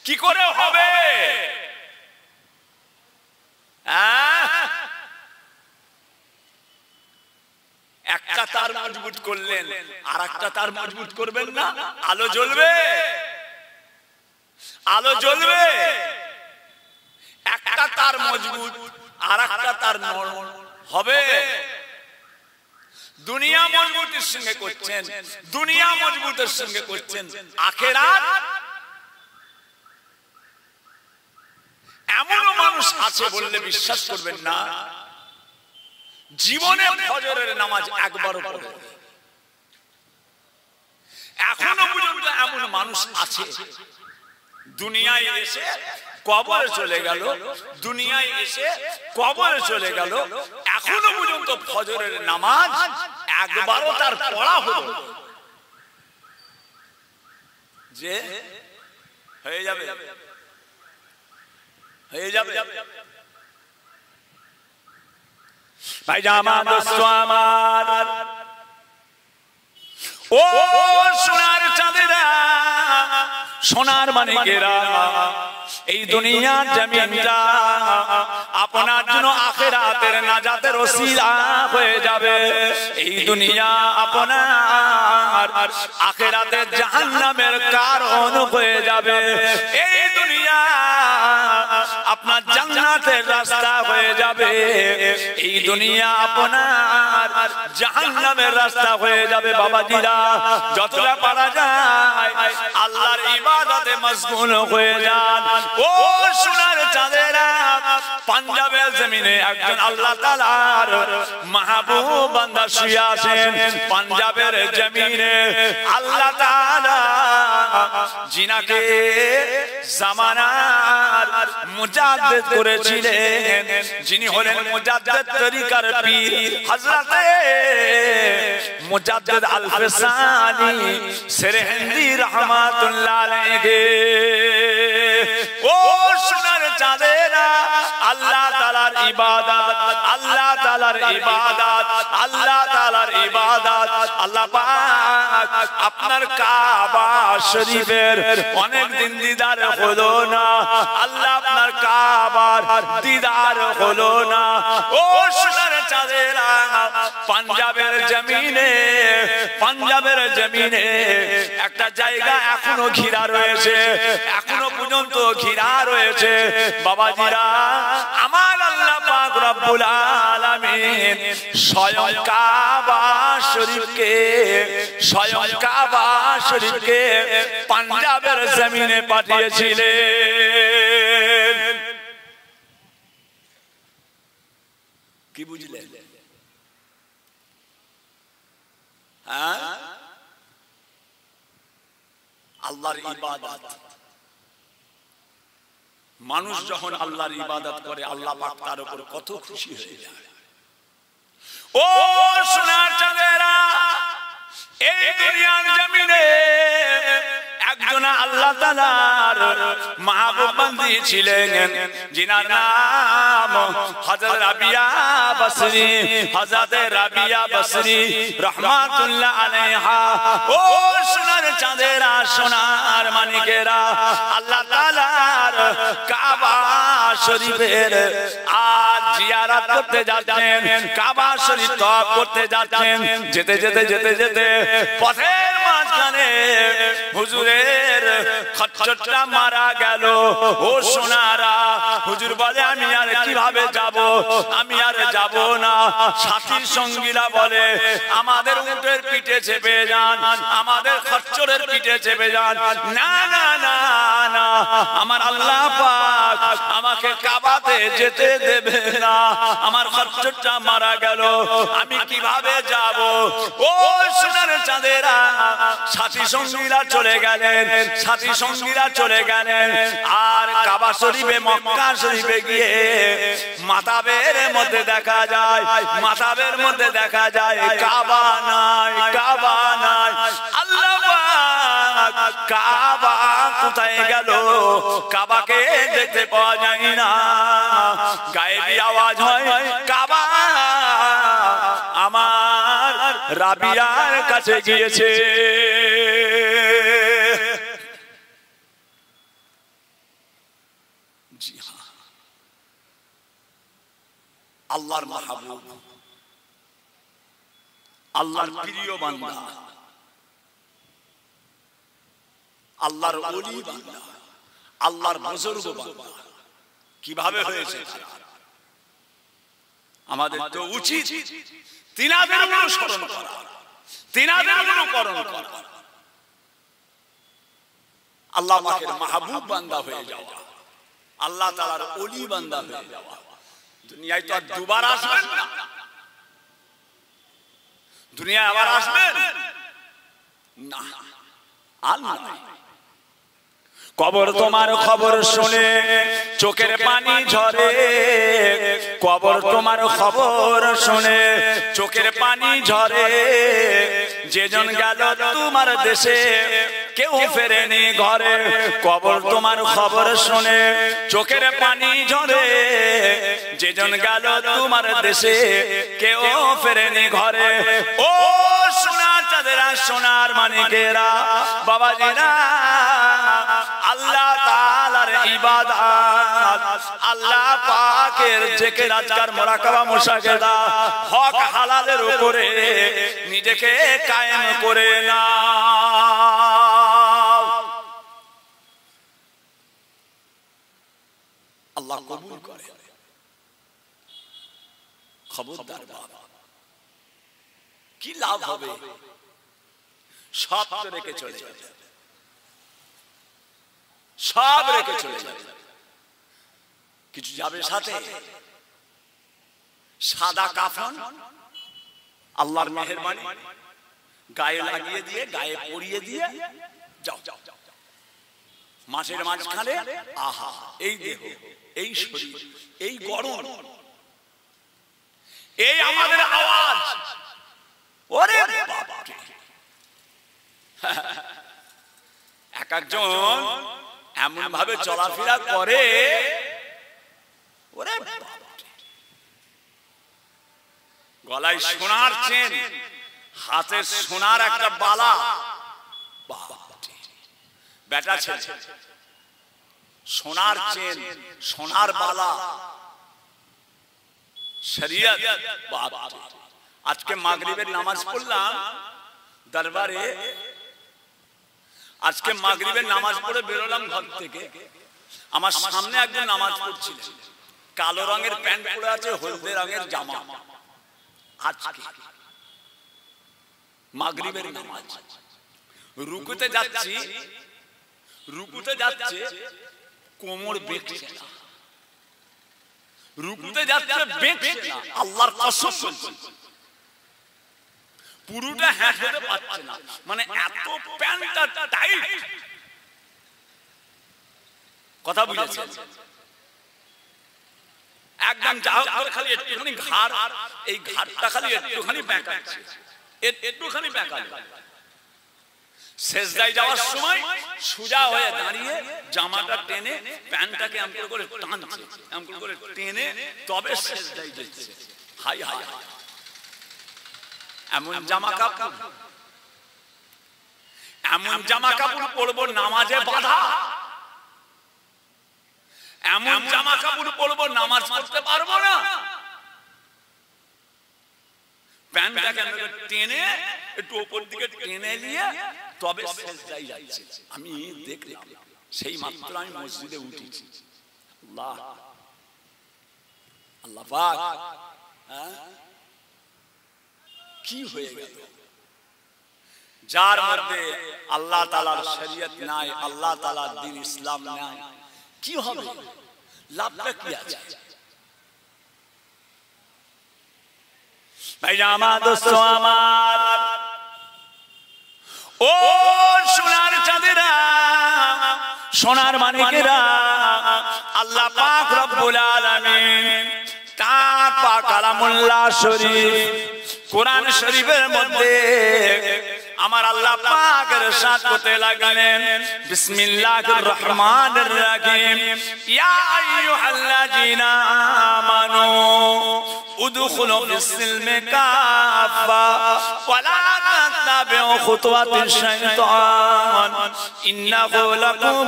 কি করে হবে? একটা তার মজবুত করলেন, আর একটা তার মজবুত করবেন না, আলো জ্বলবে, আলো জ্বলবে। একটা তার মজবুত, আর একটা তার নরম হবে। দুনিয়া মজবুতের সঙ্গে করছেন, দুনিয়া মজবুতের সঙ্গে করছেন, আখিরাত। এমনও মানুষ আছে বললে বিশ্বাস করবেন না, জীবনে ফজরের নামাজ একবারও পড়ে। এখনো পর্যন্ত এমন মানুষ আছে, দুনিয়ায় এসে কবরে চলে গেল, দুনিয়ায় এসে কবরে চলে গেল, এখনো পর্যন্ত ফজরের নামাজ একবারও তার পড়া হলো। যে হয়ে যাবে, হয়ে যাবে। ভাই জামান দোস্ত আমার, ও সোনার চাঁদেরা, সোনার মানিকেরা, এই দুনিয়ার জমিনটা আপনার জন্য আখিরাতের নাজাতের ওসিলা হয়ে যাবে। এই দুনিয়া আপনার আখিরাতের জাহান্নামের কারণ হয়ে যাবে। এই দুনিয়া আপনার জান্নাতের রাস্তা হয়ে যাবে। এই দুনিয়া আপনার জাহান্নামের রাস্তা হয়ে যাবে। বাবাজিরা, যতটা পারা যায় আল্লাহর ইবাদতে মশগুল হয়ে যান। ও সোনার চাঁদেরা, পাঞ্জাবের জমিনে একজন আল্লাহ তাআলার মাহবুব বান্দা শুয়ে আছেন। পাঞ্জাবের জমিনে আল্লাহ তাআলা জিনাকে জামানার মুজাদ্দিদ করেছিলেন, যিনি হলেন মুজাদ্দিদ তরিকার পীর হযরতে মুজাদ্দিদ আল-ফিসানি সেরহিন্দি রাহমাতুল্লাহ আলাইহি। ও সোনার চাঁদেরা, আল্লাহ তাআলার ইবাদত, আল্লাহ তাআলার ইবাদত, আল্লাহ তাআলার ইবাদত। আল্লাহ পাক আপনার কাবা শরীফের অনেক দিন দিদার হলো না, আল্লাহ আপনার কাবার দিদার হলো না। ও সোনার চাঁদেরা, পাঞ্জাবের জমিনে, পাঞ্জাবের জমিনে একটা জায়গা এখনো ঘিরা রয়েছে, এখনো পর্যন্ত ঘিরা রয়েছে। বাবাজিরা, আমার আল্লাহ পাক রব্বুল আলামিন স্বয়ং কাবা শরীফকে, স্বয়ং কাবা শরীফকে পাঞ্জাবের জমিনে পাঠিয়েছিলেন। কি বুঝলেন? হ্যাঁ, আল্লাহর ইবাদত, মানুষ যখন আল্লাহর ইবাদত করে আল্লাহ পাক তার উপর কত খুশি হয়ে যায়। ও সোনার চাঁদেরা, এই দুনিয়ার জমিনে একজনা আল্লাহ তাআলার মাহবুব বান্দি ছিলেন, যিনার নাম হযরত রাবিয়া বসরি। হযরত রাবিয়া বসরি রাহমাতুল্লাহ আলাইহা। ও সোনার চাঁদেরা, সোনার মানিকেরা, আল্লাহ তাআলার কাবা শরীফের আজ জিয়ারত করতে যাচ্ছেন, কাবা শরীফ তওয়াফ করতে যাচ্ছেন। যেতে যেতে যেতে যেতে পথের মাঝখানে হুজুরের খচ্চরটা মারা গেল। ও সোনারা, হুজুর বলে আমি আর কিভাবে যাব, আমি আর যাব না। সাথী সঙ্গীরা বলে আমাদের উটের পিঠে চেপে যান, আমাদের খচ্চরের পিঠে চেপে যান। না না না না, আমার আল্লাহ পাক আমাকে কাবাতে যেতে দেবে না, আমার খচ্চরটা মারা গেল, আমি কিভাবে যাব। ও সোনার চাঁদেরা, সাথী সঙ্গীরা চলে গেলেন, সাথী সঙ্গীরা চলে গেলেন। আর কাবা শরীফে, মক্কা শরীফে গিয়ে মাতাবের মধ্যে দেখা যায়, মাতাবের মধ্যে দেখা যায় কাবা নাই, কাবা নাই। আল্লাহ পাক কাবা কোথায় গেল, কাবাকে দেখতে পাওয়া যায় না। গায়েবী আওয়াজ হয়, কাবা আমার রাবিয়ার কাছে গিয়েছে। জি হ্যাঁ, আল্লাহর মাহবুব, আল্লাহর প্রিয় বান্দা, আল্লাহর ওলি বান্দা, আল্লাহর বুজুর্গ বান্দা কিভাবে হয়েছে। আমাদের তো উচিত তিনাদের অনুসরণ করা, তিনাদের অনুকরণ করা, আল্লাহ পাকের মাহবুব বান্দা হয়ে যাওয়া, আল্লাহ তাআলার ওলি বান্দা হয়ে যাওয়া। দুনিয়ায় তো আর দুবার আসবেন না, দুনিয়ায় আবার আসবেন না, আর নয়। কবর তোমার খবর শুনে চোখের পানি ঝরে, কবর তোমার খবর শুনে চোখের পানি ঝরে। যেজন গেল তোমার দেশে কেউ ফেরেনি ঘরে, কবর তোমার খবর শুনে চোখের পানি ঝরে। যেজন গেল তোমার দেশে কেউ ফেরেনি ঘরে। ও সোনার চাঁদেরা, সোনার মানিকেরা, বাবাজিরা, আল্লাহ তাআলার ইবাদত, আল্লাহ পাকের জিকির, আজকার মুরাকাবা, মুশাহিদা, হক হালালের উপরে নিজেকে কায়েম করে নাও। আল্লাহ কবুল করে। খবরদার বাবা, কি লাভ হবে, সব তো রেখে চলে যাবে, সব রেখে চলে যাবে। কিছু যাবে সাথে, সাদা কাফন, আল্লাহর মেহেরবানি, গায়ে লাগিয়ে দিয়ে, গায়ে পরিয়ে দিয়ে যাও। মাসের মাঝখানে আহা, এই দেহ, এই শরীর, এই গরম, এই আমাদের আওয়াজ, ওরে বাবা, এক একজন এমন ভাবে চলাফেরা করে, ওরে গলায় সোনার চেন, হাতে সোনার একটা বালা, বেটা ছেলে, সোনার চেন, সোনার বালা, শরীয়ত। আজকে মাগরিবের নামাজ পড়লাম দরবারে, আজকে মাগরিবের নামাজ পড়ে বেরোলাম ঘর থেকে, আমার সামনে একজন নামাজ পড়ছিলেন, কালো রঙের প্যান্ট পরে আছে, হলদে রঙের জামা। আজকে মাগরিবের নামাজ, রুকুতে যাচ্ছি, রুকুতে যাচ্ছে, কোমর বেঁকছে না, রুকুতে যাচ্ছে বেঁকছে না, আল্লাহর কসম বলছি, পুরোটা হ্যাঁ হতে পারছে না, মানে এত প্যান্টটা টাইট। কথা বুঝেছেন? একদম যাও করে খালি একটুখানি ঘাড়, এই ঘাড়টা খালি একটুখানি বেঁকাচ্ছে, একটুখানি বেঁকালো, সেজদায় যাওয়ার সময় সোজা হয়ে দাঁড়িয়ে জামাটা টেনে প্যান্টটাকে এমন করে টানছে, এমন করে টেনে তবে সেজদায় যাচ্ছে। হাই হাই, এমন জামা কাপড়, এমন জামা কাপড় পরবো নামাজে বাধা, এমন জামা কাপড় পরবো নামাজ পড়তে পারবো না। প্যান্টটাকে টেনে একটু উপর দিকে টেনে নিয়ে তবে সেজদায় যাচ্ছে। আমি দেখলাম, সেই মাত্র আমি মসজিদে উঠেছি। আল্লাহ আল্লাহ পাক, কি হয়ে গেল? যার মধ্যে আল্লাহ তাআলার শরীয়ত নাই, আল্লাহ তাআলার দ্বীন ইসলাম নাই, কি হবে? লাভটা কি আছে? ভাই আমার দোস্ত আমার, ও সোনার চাঁদেরা, সোনার মানিকেরা, আল্লাহ পাক রব্বুল আলামিন তার পাক কালামুল্লাহ শরীফ কোরআন শরীফের মধ্যে আমার আল্লাহ পাক ইরশাদ করতে লাগলেন, বিসমিল্লাহির রহমানির রহিম, ইয়া আইয়ুহাল্লাযীনা আমানু উদখুলু ফিস-সিলমি কাফা ওয়া লা তাত্তাবিউ খুতুওয়াতিশ শাইতান ইন্নাহু লাকুম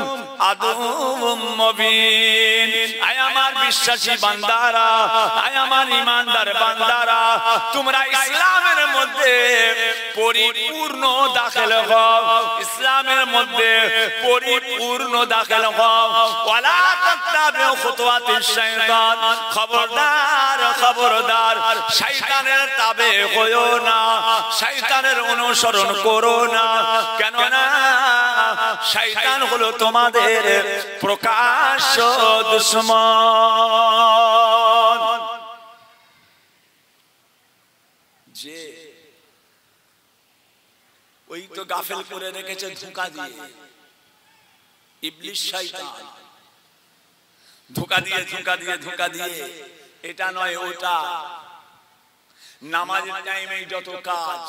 আদুউম মুবিন। আয় আমার বিশ্বাসী বান্দারা, আয় আমার ঈমানদার বান্দারা, তোমরা ইসলামের মধ্যে পরিপূর্ণ দাখিল হও, ইসলামের মধ্যে পরিপূর্ণ দাখিল হও। ওয়ালা তাত্তাবিউ খুতুওয়াতিশ শাইতান, খবরদার খবরদার শয়তানের তাবে হয়ো না, শয়তানের অনুসরণ করো না। কেন না? শয়তান হলো তোমাদের প্রকাশ্য দুশমন। যে ওই তো গাফেল করে রেখেছে ধোঁকা দিয়ে, ইবলিস শয়তান ধোঁকা দিয়ে ধোঁকা দিয়ে ধোঁকা দিয়ে এটা নয় ওটা, নামাজের টাইমে যত কাজ।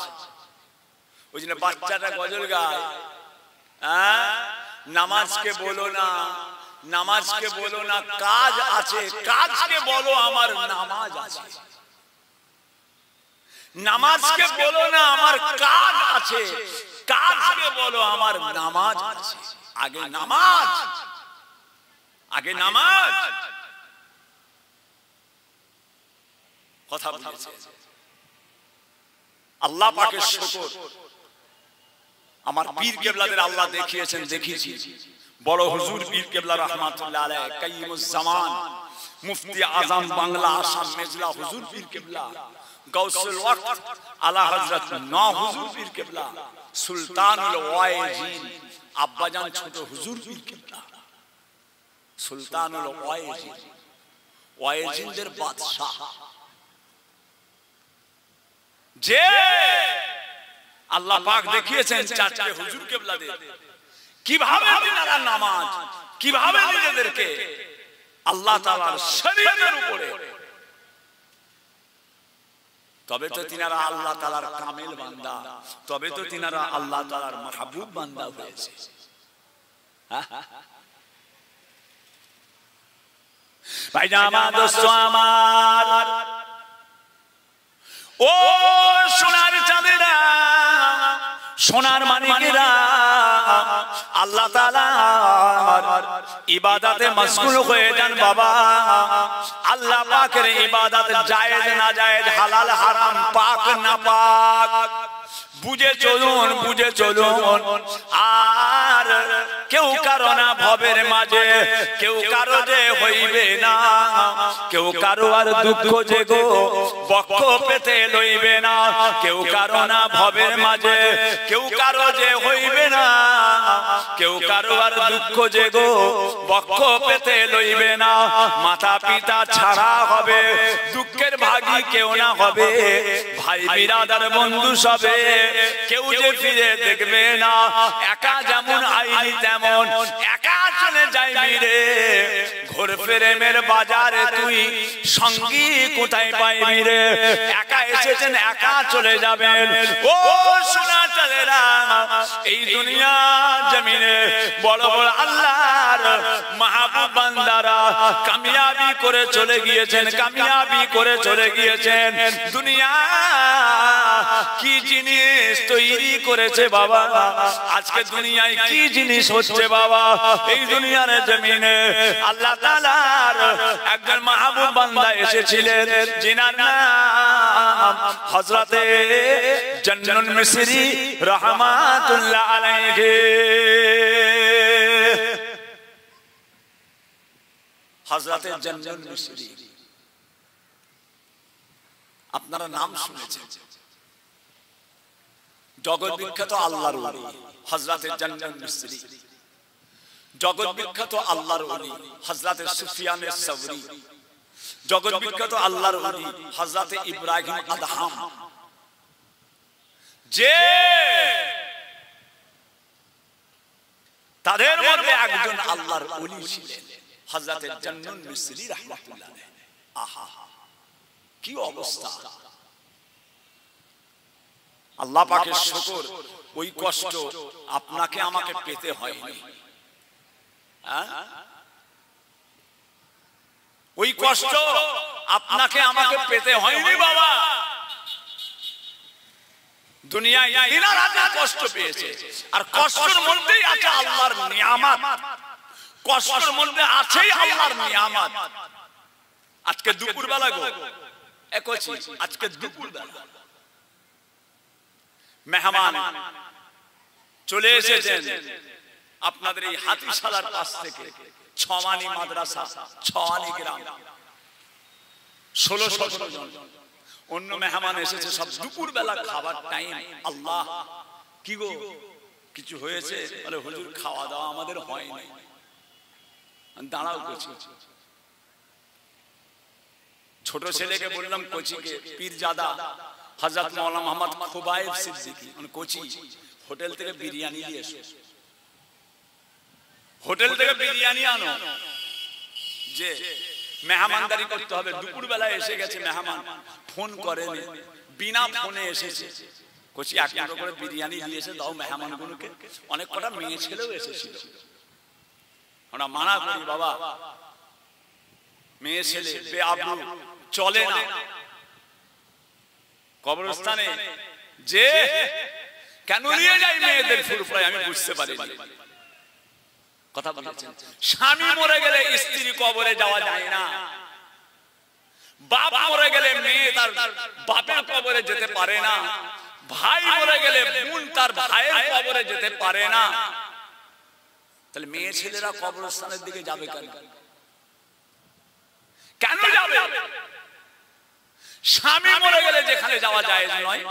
ওই জন্য বাচ্চাটা গজল গায়, নামাজকে বলো না, নামাজকে বলো না, কাজ আছে, কাজকে বলো আমার নামাজ আছে। নামাজকে বলো না আমার কাজ আছে, কাজকে বলো আমার নামাজ আছে। আগে নামাজ, আগে নামাজ। কথা বলেছে আল্লাহ পাকের শুকর। আমার পীর কেবলাদের আল্লাহ দেখিয়েছেন, দেখিয়েছি। বড় হুজুর পীর কেবলা রহমাতুল্লাহ আলাইহি, কাইয়ুমুজ জামান, মুফতি আজম বাংলা আসাম মেজলা হুজুর পীর কেবলা, গাউসুল ওয়াক্ত আলা হযরত নওয়াহ হুজুর পীর কেবলা, সুলতানুল ওয়াইজিন আব্বাজান ছোট হুজুর পীর কেবলা, সুলতানুল ওয়াইজিন, ওয়াইজিনদের বাদশা। যে আল্লাহ পাক দেখিয়েছেন চারটে হুজুর কেবলাদের কিভাবে তিনারা নামাজ, কিভাবে নিজেদেরকে আল্লাহ তাআলার শরীয়তের উপরে, তবে তো তিনারা আল্লাহ তাআলার কামেল বান্দা, তবে তো তিনারা আল্লাহ তাআলার মাহবুব বান্দা হয়েছে। ভাইজান আমার দোস্ত আমার, ও সোনার চাঁদেরা, সোনার মানিকেরা, আল্লাহ তাআলার ইবাদতে মশগুল হয়ে যান বাবা। আল্লাহ পাকের ইবাদত জায়েজ না জায়েজ, হালাল হারাম, পাক না পাক বুঝে চলুন, বুঝে চলুন। আর কেউ কারো না ভবের মাঝে, কেউ কারো যে হইবে না, কেউ কারো আর দুঃখ যে গো বক্ষ পেতে লইবে না, কেউ কারো না ভবের মাঝে, কেউ কারো যে হইবে না, কেউ কারো আর দুঃখ যে গো বক্ষ পেতে লইবে না। মাতা পিতা ছাড়া হবে, দুঃখের ভাগী কেউ না হবে, ভাই বিরাদার বন্ধু সবে কেউ যে ফিরে দেখবে না। একা যেমন আইনি তেমন একা চলে যাইবি রে, ঘোর প্রেমের বাজারে তুই সঙ্গী কোথায় পাইবি রে? একা এসেছেন একা চলে যাবেন। ও সোনা চালেরা, এই দুনিয়া জমিনে বড় বড় আল্লাহর মাহবুব বান্দারা কামিয়াবি করে চলে গিয়েছেন, কামিয়াবি করে চলে গিয়েছেন। দুনিয়া কি জিনিস তৈরি করেছে বাবা, আজকে দুনিয়ায় কি জিনিস হচ্ছে বাবা, এই দুনিয়ার জমিনে আল্লাহ তাআলার একজন মাহবুব বান্দা এসেছিলেন, যিনার নাম হযরতে জান্নুল মিসরি রাহমাতুল্লাহ আলাইহি। হযরতে জান্নুল মিসরি আপনারা নাম শুনেছেন, জগৎ বিখ্যাত আল্লাহর ওলি হযরতে জান্নুল মিসরি, জগৎ বিখ্যাত আল্লাহর ওলি হযরতে সুফিয়ান আস-সাওরি, জগৎ বিখ্যাত আল্লাহর ওলি হযরতে ইব্রাহিম আদহাম, যে তাদের মধ্যে একজন আল্লাহর ওলি ছিলেন হযরতে জান্নুল মিসরি রাহমাতুল্লাহ আলাইহি। আহা কি অবস্থা! আল্লাহ পাকের শুকর, ওই কষ্ট আপনাকে আমাকে পেতে হয়নি। ওই কষ্ট আপনাকে আমাকে পেতে হয়নি বাবা। দুনিয়ায় ইনারা যে কষ্ট পেয়েছে, আর কষ্টের মধ্যেই আছে আল্লাহর নিয়ামত, কষ্টের মধ্যে আছেই আল্লাহর নিয়ামত। আজকে দুপুর বেলা গো একছি, আজকে দুপুর বেলা মেহমান চলে এসেছেন আপনাদের এই হাতিশালার পাশ থেকে, ছমানি মাদ্রাসা, ছমানি গ্রাম, 1600 জন অন্য মেহমান এসেছে, সব দুপুর বেলা খাবার টাইম। আল্লাহ কি গো কিছু হয়েছে? বলে হুজুর খাওয়া দাওয়া আমাদের হয়নি। দাঁড়াও করছি, ছোট ছেলেকে বললাম কোচিকে, পীরজাদা হযরত মাওলানা মোহাম্মদ খুবাইব সিদ্দিকী কোচি, হোটেল থেকে বিরিয়ানি নিয়ে এসো, হোটেল থেকে বিরিয়ানি আনো, যে মেহমানদারি করতে হবে। দুপুর বেলায় এসে গেছে মেহমান, ফোন করেনি, বিনা ফোনে এসেছে। কোচি এক কিলো করে বিরিয়ানি দিয়েছে, দাও মেহমানগুলোকে। অনেক কটা মেয়ে ছেলেও এসেছিল, আমরা মানা করি বাবা, মেয়ে ছেলে বেআব্রু চলে না। কবরস্থানে যে কেন নিয়ে যায় মেয়েদের ফুরফুরায় আমি বুঝতে পারি কথা বলেছেন। স্বামী মরে গেলে স্ত্রী কবরে যাওয়া যায় না, বাপ মরে গেলে মেয়ে তার বাপের কবরে যেতে পারে না, ভাই মরে গেলে বোন তার ভাইয়ের কবরে যেতে পারে না। তাহলে মেয়ে ছেলেরা কবরস্থানের দিকে যাবে কেন? কেন যাবে? স্বামী মরে গেলে যেখানে যাওয়া যায় নয়,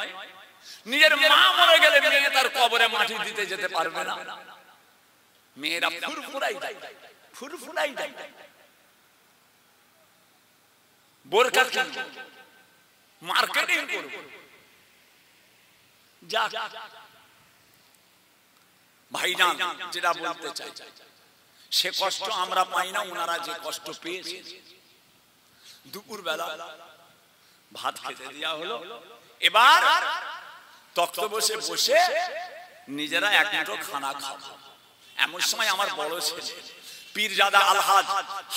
নিজের মা মরে গেলে মেয়ে তার কবরে মাটি দিতে যেতে পারবে না। মেয়েরা ফুরফুরাই যায়, ফুরফুরাই যায়, বোরকা কিনবে, মার্কেটিং করবে। যা ভাইজান যেটা বলতে চাই, সে কষ্ট আমরা পাই না, ওনারা যে কষ্ট পেয়েছে। দুপুর বেলা ভাত খেতে দেওয়া হলো, এবার তক্ত বসে বসে নিজেরা এক মুঠো খানা খাবো। এমন সময় আমার বড় ছেলে পীরজাদা আলহাজ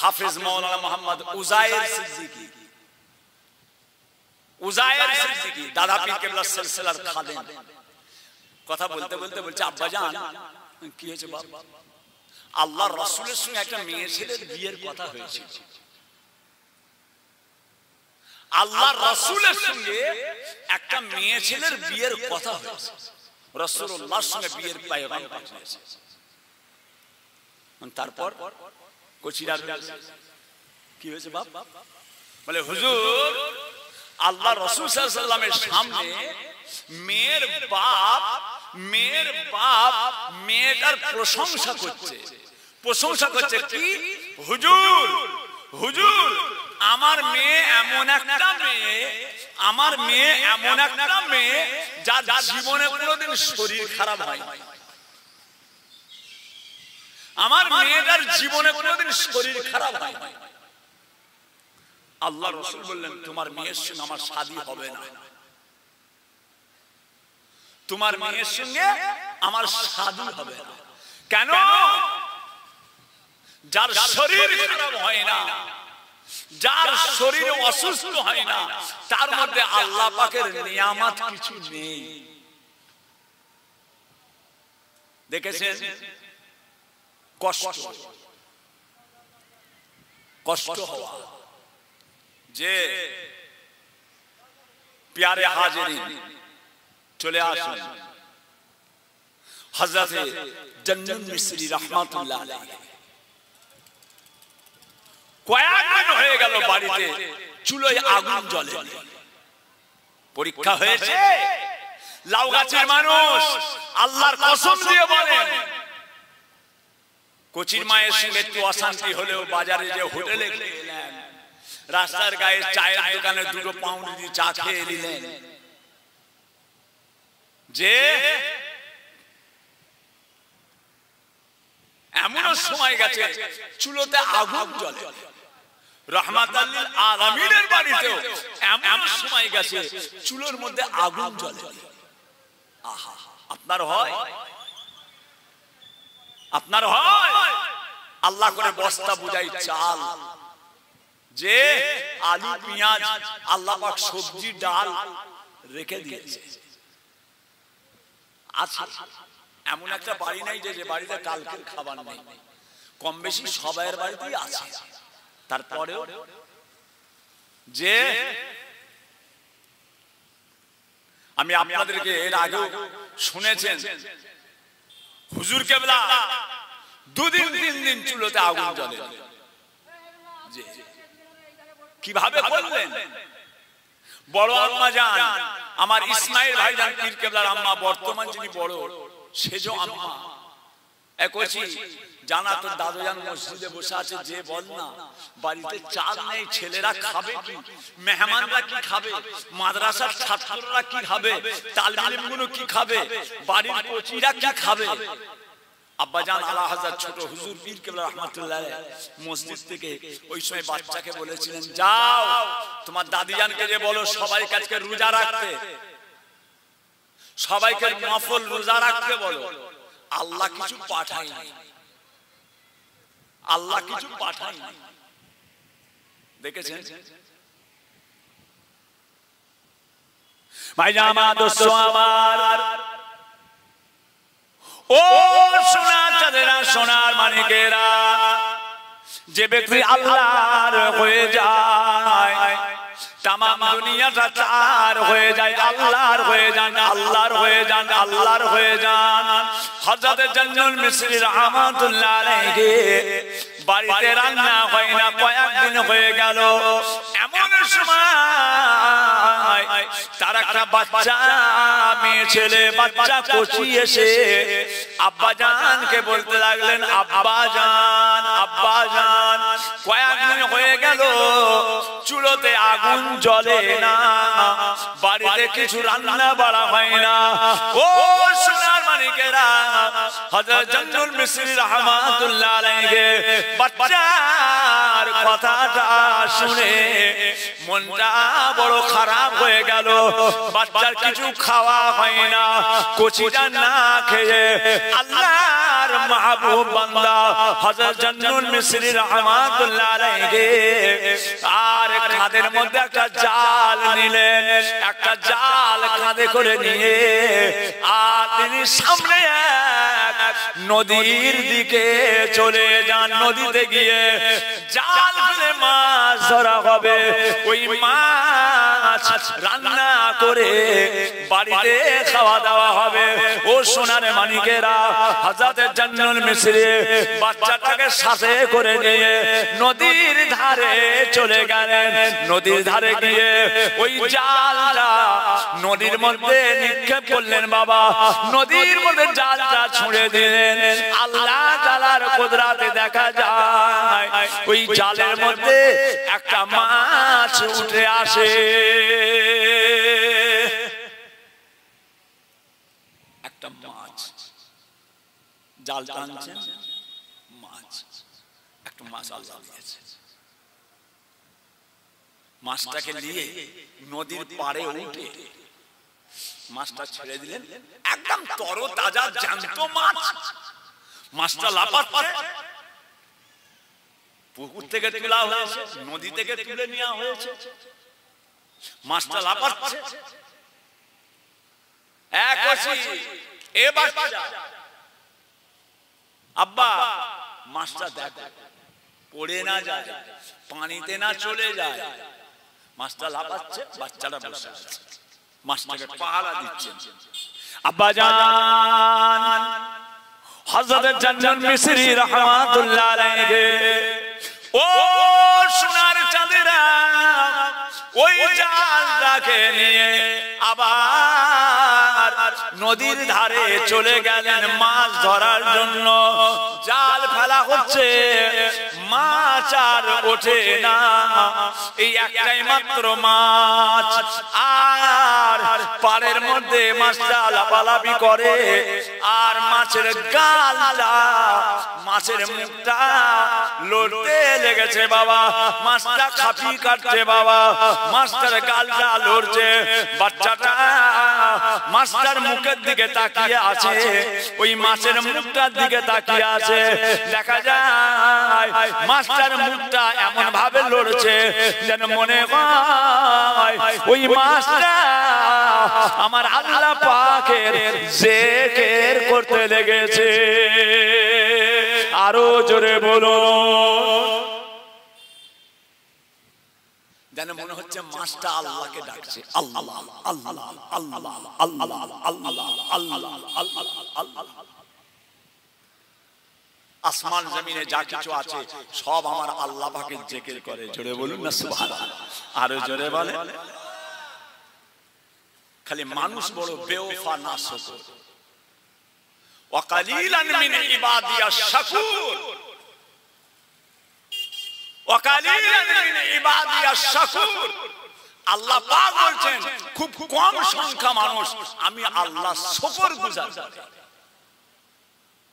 হাফেজ মাওলানা মোহাম্মদ উজায়ের সিদ্দিকী, উজায়ের সিদ্দিকী দাদা পীর কেবলা সিলসিলার খাদেম, কথা বলতে বলতে বলছে, আব্বা জান কি হয়েছে বাবা? আল্লাহর রাসূলের সঙ্গে একটা মেয়ে ছেলের বিয়ের কথা হয়েছিল। আল্লাহর রাসূলের সঙ্গে একটা মেয়ে ছেলের বিয়ের কথা হয়েছে, রাসূলুল্লাহর সঙ্গে বিয়ের পয়গাম পাঠিয়েছে। তারপর কোচিরা কি হয়েছে বাপ? বলে হুজুর আল্লাহ রাসূল সাল্লাল্লাহু আলাইহি ওয়াসাল্লামের সামনে মেয়ের বাপ মেয়েটার প্রশংসা করছে, প্রশংসা করছে কি? হুজুর হুজুর আমার মেয়ে এমন একটা মেয়ে, আমার মেয়ে এমন একটা মেয়ে যার জীবনে কোনোদিন শরীর খারাপ হয়। আমার মেয়েটার জীবনে কোনোদিন শরীর খারাপ হয় না। আল্লাহ রাসূল বললেন তোমার মেয়ের সঙ্গে আমার শাদী হবে না, তোমার মেয়ের সঙ্গে আমার শাদী হবে না। কেন? যার শরীর খারাপ হয় না, যার শরীর অসুস্থ হয় না, তার মধ্যে আল্লাহ পাকের নিয়ামত কিছু নেই। দেখেছেন কষ্ট, কষ্ট হওয়া, যে প্যারে হাজিরিন চলে আসুন হযরতে জান্নুল মিসরি রাহমাতুল্লাহ আলাইহি। কয়েকদিন হয়ে গেল বাড়িতে চুলোয় আগুন জ্বলে। পরীক্ষা হয়েছে। লাউ গাছের মানুষ আল্লাহর কসম দিয়ে বলেন, কোচির মায়ের সঙ্গে একটু অশান্তি হলেও বাজারে যে হোটেলে খেলেন, রাস্তার গায়ে চায়ের দোকানে দুটো পাউন্ড দিয়ে চা খেয়ে নিলেন, যে এমন সময় গেছে চুলোতে আগুন জ্বলে। রাহমাতাল লিল আলামিনের বাড়িতেও এমন সময় গেছে চুলোর মধ্যে আগুন জ্বলে। আহা, আপনার হয়? আপনার হয়? আল্লাহ করে বস্তা বুঝাই চাল, যে আলু পেঁয়াজ আল্লাহ পাক সবজি ডাল রেখে দিয়েছে। আচ্ছা, এমন একটা বাড়ি নাই যে বাড়িতে কালকের খাবার নেই। কম বেশি সবাইয়ের বাড়িতেই আছে। তারপরেও যে আমি আপনাদেরকে এর আগেও শুনেছেন, হুজুর কেবলা দুদিন তিন দিন চুলোতে আগুন জ্বলে। কিভাবে করলেন? বড় আম্মা জান, আমার ইসমাইল ভাইজান পীর কেবলার আম্মা, বর্তমান যিনি বড় সেজো আম্মা, একছি জানা তো দাদুজান মসজিদে বসে আছে, যে বল না বাড়িতে চাল নেই, ছেলেরা খাবে কি, মেহমানরা কি খাবে, মাদ্রাসার ছাত্ররা কি খাবে, তালিম ইলমগুলো কি খাবে, বাড়ির কোচিরা কি খাবে। আব্বাজান আলা হযরত ছোট হুজুর পীর কেবলা রাহমাতুল্লাহ মসজিদ থেকে ওই সময় বাচ্চাকে বলেছিলেন, যাও তোমার দাদিজানকে যে বলো সবাইকে আজকে রোজা রাখতে, সবাইকে নফল রোজা রাখতে বলো। আল্লাহ কিছু পাঠায়নি, আল্লাহ কিছু পাঠায়নি। দেখেছেন ভাইজান আমার, দোস্ত আমার, ও সোনার চাঁদেরা, সোনার মানিকেরা, যে ব্যক্তি আল্লাহর হয়ে যায়, তামাম দুনিয়াটা তার হয়ে যায়, আল্লাহর হয়ে যান, আল্লাহর হয়ে যান, আল্লাহর হয়ে যান। হযরত জান্নুল মিসরি রাহমাতুল্লাহ আলাইহি বাড়িতে রান্না হয় না, কয়েকদিন হয়ে গেল। এমন সময় তার একটা বাচ্চা, মেয়ে ছেলে বাচ্চা কচি এসে আব্বাজানকে বলতে লাগলেন, আব্বাজান, আব্বাজান, কয়েকদিন হয়ে গেল চুলোতে আগুন জ্বলে না, বাড়িতে কিছু রান্না বাড়া হয় না। ও সোনার মানিকেরা, হযরত জান্নুল মিসরি রাহমাতুল্লাহ আলাইহি বাচ্চার কথাটা শুনে মনটা বড় খারাপ হয়ে গেল। বাচ্চার কিছু খাওয়া হয় না, কচিটা না খেয়ে আল্লাহর মাহবুব বান্দা হযরত জান্নুল মিসরি রাহমাতুল্লাহ আলাইহি আর কাঁধের মধ্যে একটা জাল নিলেন, একটা জাল কাঁধে করে নিয়ে আর তিনি সামনে এক নদীর দিকে চলে যান। নদীতে গিয়ে জাল ফেলে মাছ ধরা হবে, ওই মাছ রান্না করে বাড়িতে খাওয়া দাওয়া হবে। ও সোনার মানিকেরা, হযরত জান্নুল মিসরি বাচ্চাটাকে সাথে করে নিয়ে নদীর ধারে চলে গেলেন। নদীর ধারে গিয়ে ওই জালটা নদীর মধ্যে নিক্ষেপ করলেন। বাবা, নদীর মধ্যে জালটা ছুঁড়ে দিলেন। আল্লাহ তাআলার কুদরতে দেখা যায় ওই জালের মধ্যে একটা মাছ উঠে আসে। একটা মাছ, জাল টানছেন, মাছ আল্লাহ দিয়েছে। মাছটাকে নিয়ে নদীর পাড়ে উঠে মাছটা ছেড়ে দিলেন, একদম তরতাজা জ্যান্ত মাছ। মাছটা লাফাচ্ছে, পুকুর থেকে তোলা হয়েছে, নদী থেকে তুলে নেওয়া হয়েছে, মাছটা লাফাচ্ছে। আব্বা মাছটা দেখো পড়ে না যায়, পানিতে না চলে যায়। মাছটা লাফাচ্ছে, বাচ্চাটা বসে আছে, মাছটাকে পাহারা দিচ্ছেন। আব্বা জান হযরত জান্নাত মিসরি রাহমাতুল্লাহ আলাইহি, ও সোনার চাঁদেরা, ওই জালটাকে নিয়ে আবার নদীর ধারে চলে গেলেন মাছ ধরার জন্য। জাল ফেলা হচ্ছে, মাছ আর ওঠে না, এই একটাই মাত্র মাছ। আর পাড়ের মধ্যে মাছটা লাফালাফি করে, আর মাছের গালটা, মাছের মুখটা লড়তে লেগেছে বাবা। মাছটা খাপি কাটছে বাবা, মাছটার গালটা লড়ছে। বাচ্চাটা মাছটার মুখের দিকে তাকিয়ে আছে, ওই মাছের মুখটার দিকে তাকিয়ে আছে। দেখা যায় মাছটার মুখটা এমন ভাবে লড়ছে যেন মনে হয় ওই মাছটা আমার আল্লাহ পাকের জিকির করতে লেগেছে। আরো জোরে বলো, যেন মনে হচ্ছে মাছটা আল্লাহকে ডাকছে। আল্লাহ আল্লাহ আল্লাহ আল্লাহ আল্লাহ আল্লাহ আল্লাহ। আসমান জমিনে যা কিছু আছে সব আমার আল্লাহ পাকের জিকির করে। জোরে বলুন না সুবহানাল্লাহ। আরো জোরে বলে। খালি মানুষ বড় বেওফা নাশকর। ওয়া কালিলান মিন ইবাদিয়াশ শাকুর, ওয়া কালিলান মিন ইবাদিয়াশ শাকুর। আল্লাহ পাক বলছেন খুব কম সংখ্যা মানুষ আমি আল্লাহ শুকরগুজার।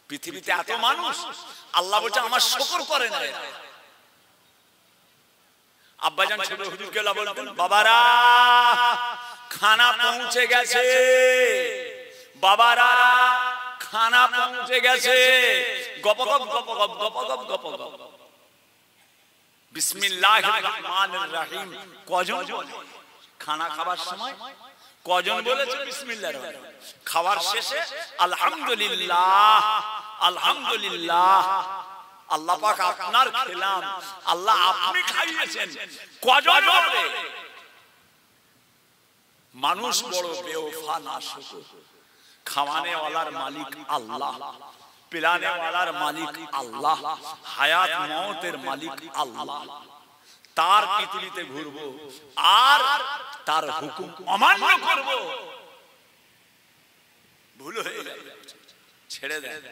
পৃথিবীতে এত মানুষ, আল্লাহ বলছে আমার শুকর করে না। আব্বাজান ছোট হুজুরকে বলতেন, বাবারা খানা পৌঁছে গেছে, বাবারা খানা পৌঁছে গেছে। গপগপ গপগপ গপগপ গপগপ। বিসমিল্লাহির রহমানির রহিম কজন খানা খাবার সময় কজন বলেছে বিসমিল্লাহির রহমান? খাবার শেষে আলহামদুলিল্লাহ আলহামদুলিল্লাহ। আল্লাহ পাক আপনার খেলাম, আল্লাহ আপনি খাইয়েছেন, কজন বলে? মানুষ বড় বেওফা নাশকর। খাওয়ানে ওয়ালার মালিক আল্লাহ, পিলানে ওয়ালার মালিক আল্লাহ, হায়াত মওতের মালিক আল্লাহ। তার পৃথিবীতে ঘুরবো আর তার হুকুম অমান্য করব, ভুল হয়ে যাবে, ছেড়ে দেন।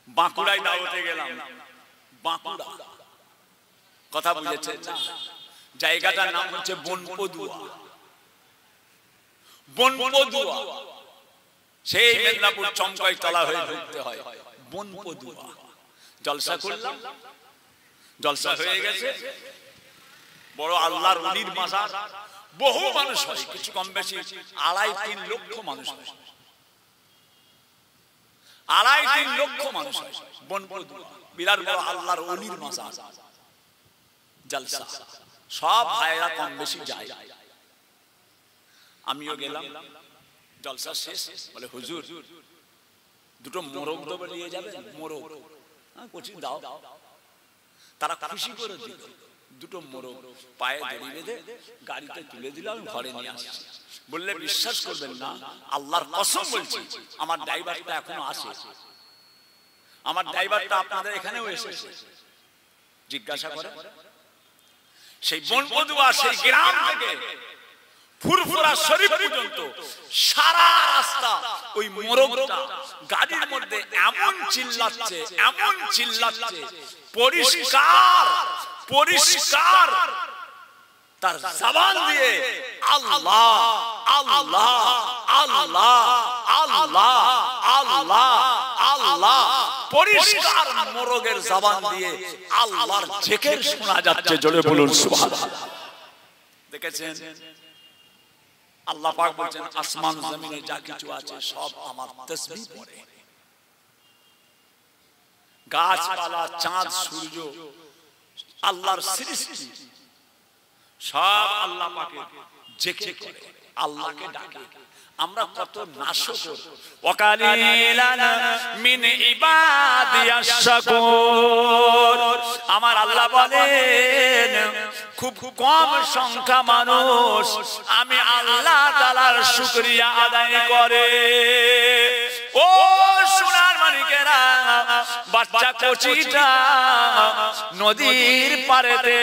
বাঁকুড়ায় দাওয়াতে গেলাম, বাঁকুড়া, কথা বুঝেছেন? জায়গাটার নাম হচ্ছে বনপদুয়া। বনপদুয়া সেই মেদিনীপুর চমকাই তলা হয়ে ঢুকতে হয়। বনপদুয়া জলসা করলাম, জলসা হয়ে গেছে। বড় আল্লাহর ওলির মাজার, বহু মানুষ হয়, কিছু কম বেশি 2.5-3 লক্ষ মানুষ হয়। 2.5-3 লক্ষ মানুষ হয় বনপদুয়া। বিরাট বড় আল্লাহর ওলির মাজার, জলসা। সব ভাইরা কম বেশি যায়, আমিও গেলাম। জলসা শেষ, বলে হুজুর দুটো মোরগ দেবে, নিয়ে যাবেন? মোরগ কচি দাও। তারা খুশি করে দিল, দুটো মোরগ পায়ে দড়ি বেঁধে গাড়িতে তুলে দিলাম, ঘরে নিয়ে আসছি। বললে বিশ্বাস করবেন না, আল্লাহর কসম বলছি, আমার ড্রাইভারটা এখনো আসে। আমার ড্রাইভারটা আপনাদের এখানেও এসেছে, জিজ্ঞাসা করে। সেই বনপদুয়া, সেই গ্রাম থেকে ফুরফুরা শরীফ পর্যন্ত সারা রাস্তা ওই মোরগটা গাড়ির মধ্যে এমন চিল্লাচ্ছে, এমন চিল্লাচ্ছে, পরিষ্কার পরিষ্কার তার জবান দিয়ে আল্লাহ আল্লাহ আল্লাহ আল্লাহ আল্লাহ আল্লাহ পরিষ্কার মোরগের জবান দিয়ে আল্লাহর জিকির শোনা যাচ্ছে। জোরে বলুন সুবহানাল্লাহ। দেখেছেন আল্লাহ পাক বলেন আসমান জমিনে যা কিছু আছে সব আমার তাসবিহ পড়ে। গাছপালা চাঁদ সূর্য আল্লাহর সৃষ্টি সব আল্লাহ পাকের জিকির করে, আল্লাহকে ডাকে। আমরা কত নাশকর। ওয়াকালিলান মিন ইবাদিয়াশ শাকুর, আমার আল্লাহ বলেন খুব কম সংখ্যা মানুষ আমি আল্লাহ তাআলার শুকরিয়া আদায় করে। ও সোনার মানিকেরা, বাচ্চা কচিটা নদীর পাড়েতে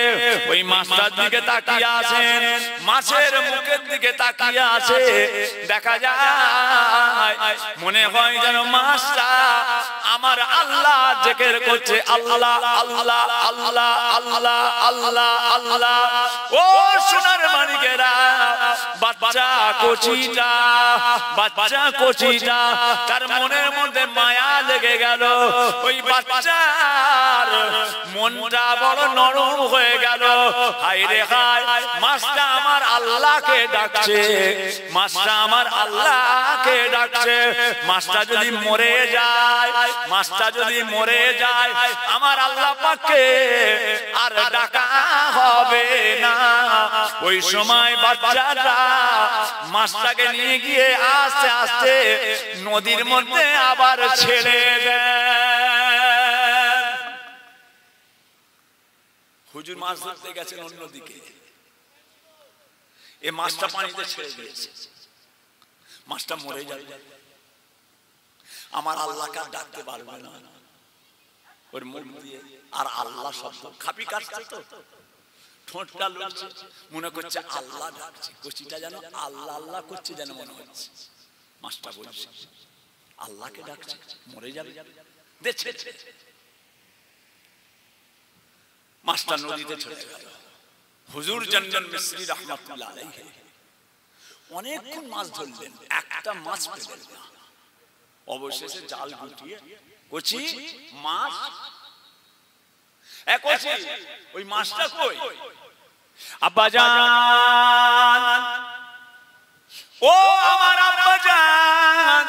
ওই মাছটার দিকে তাকিয়ে আছেন, মাছের মুখের দিকে তাকিয়ে আছে। দেখা যায় মনে হয় যেন মাছটা আমার আল্লাহ জিকির করছে, আল্লাহ আল্লাহ আল্লাহ আল্লাহ আল্লাহ আল্লাহ। ও সোনার মানিকেরা, বাচ্চা কচিটা তার মনের মধ্যে মায়া লেগে গেল। ওই বাচ্চার মনটা বড় নরম হয়ে গেল। হায় রে হায়, মাছটা আমার আল্লাহকে ডাকছে, মাছটা আমার আল্লাহকে ডাকছে। মাছটা যদি মরে যায়, মাছটা যদি মরে যায়, আমার আল্লাহ পাককে আর ডাকা হবে না। ওই সময় বাচ্চাটা মাছটাকে নিয়ে গিয়ে আস্তে আস্তে নদীর মধ্যে আবার ছেড়ে দেন। হুজুর মাছ ধরতে গেছেন অন্যদিকে, এই মাছটা পানিতে ছেড়ে দিয়েছে, মাছটা মরে যাবে, আমার আল্লাহকে ডাকতে পারবে না। ওর মুখ দিয়ে আর আল্লাহ শব্দ খাপি কাটছে, তো ঠোঁটটা লড়ছে, মনে করছে আল্লাহ ডাকছে। কচিটা যেন আল্লাহ আল্লাহ করছে যেন মনে হচ্ছে। মাছটা বলছে আল্লাহকে ডাকছে, মরে যাবে, দেখছে। মাছটা নদীতে চলে গেল। হুজুর জনজন মিসরি রাহমাতুল্লাহ আলাইহি অনেকক্ষণ মাছ ধরলেন, একটা মাছ পেলেন না। অবশেষে জাল গুটিয়ে কচি মাছ, কচি ওই মাছটা কই? আব্বাজান, ও আমার আব্বাজান,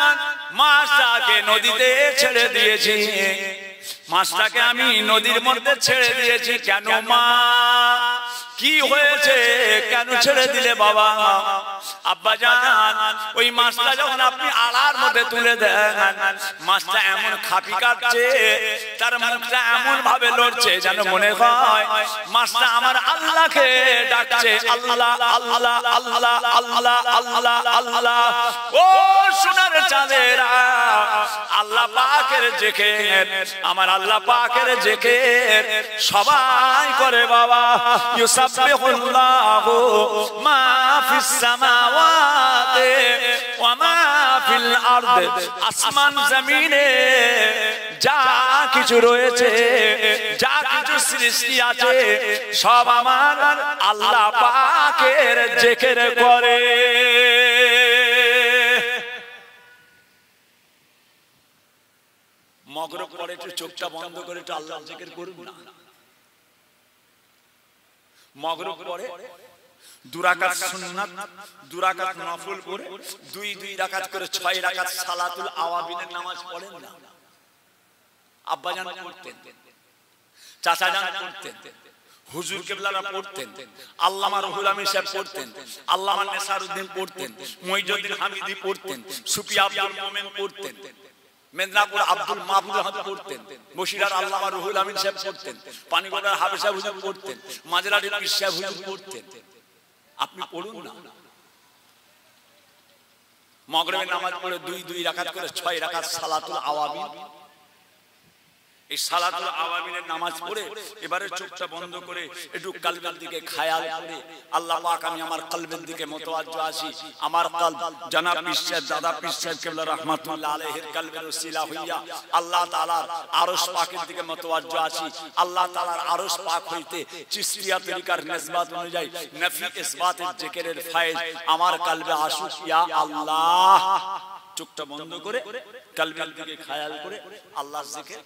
মাছটাকে নদীতে ছেড়ে দিয়েছি, মাছটাকে আমি নদীর মধ্যে ছেড়ে দিয়েছি। কেন মা, কি হয়েছে, কেন ছেড়ে দিলে বাবা? আব্বাজান, ওই মাছটা যখন আপনি আড়ার মধ্যে তুলে দেন, মাছটা এমন খাপি কাটছে, তার মুখটা এমন ভাবে লড়ছে যেন মনে হয় মাছটা আমার আল্লাহকে ডাকছে, আল্লাহ আল্লাহ আল্লাহ আল্লাহ আল্লাহ আল্লাহ। ও সোনার চাঁদেরা, আল্লাহ পাকের জিকির, আমার আল্লাহ পাকের জিকির সবাই করে বাবা। ইউসাব্বিহুল্লাহু মা ফিস সামাওয়াতি ওয়া মা ফিল আরদ, আসমান জমিনে যা কিছু রয়েছে, যা কিছু সৃষ্টি আছে, সব আমার আল্লাহ পাকের জিকির করে। মগরব পরে একটু চোখটা বন্ধ করে একটু আল্লাহর জিকির করুন না। মগরব পরে 2 রাকাত সুন্নাত, 2 রাকাত নফল পড়ে 2 রাকাত করে 6 রাকাত সালাতুল আওয়াবিনের নামাজ পড়েন না? আব্বাজান পড়তেন, চাচাজান পড়তেন, হুজুর কেবলারা পড়তেন, আল্লামা রুহুল আমিন সাহেব পড়তেন, আল্লামা নেসারউদ্দিন পড়তেন, মুইজউদ্দিন হামিদি পড়তেন, সুফি আব্দুল মোমেন পড়তেন, মেদিনীপুর আব্দুল মাহবুব পড়তেন, বসিরার আল্লামা রুহুল আমিন সাহেব পড়তেন, পানিগড়ার হাফেজ সাহেব হুজুর পড়তেন, মাঝরাটির পীর সাহেব হুজুর পড়তেন। আপনি পড়ুন না। মাগরিবের নামাজ পড়ে 2 রাকাত করে 6 রাকাত সালাতুল আওয়াবিন, এই সালাতুল আওয়াবিনের নামাজ পড়ে এবারে চোখটা বন্ধ করে একটু কলবের দিকে খেয়াল করে, আল্লাহ পাক আমি আমার কলবের দিকে মুতাওয়াজ্জহ আছি। আমার কলব জনাব পীর সাহেব, দাদা পীর সাহেব কেবলা রাহমাতুল্লাহ আলাইহির কলবের ওসিলা হইয়া আল্লাহ তাআলার আরশ পাকের দিকে মুতাওয়াজ্জহ আছি। আল্লাহ তাআলার আরশ পাক হইতে চিশতিয়া তরিকার নিসবত অনুযায়ী নফি ইসবাতের জিকিরের ফায়েজ আমার কলবে আসুক ইয়া আল্লাহ। চোখটা বন্ধ করে কলবের দিকে খেয়াল করে আল্লাহর জিকির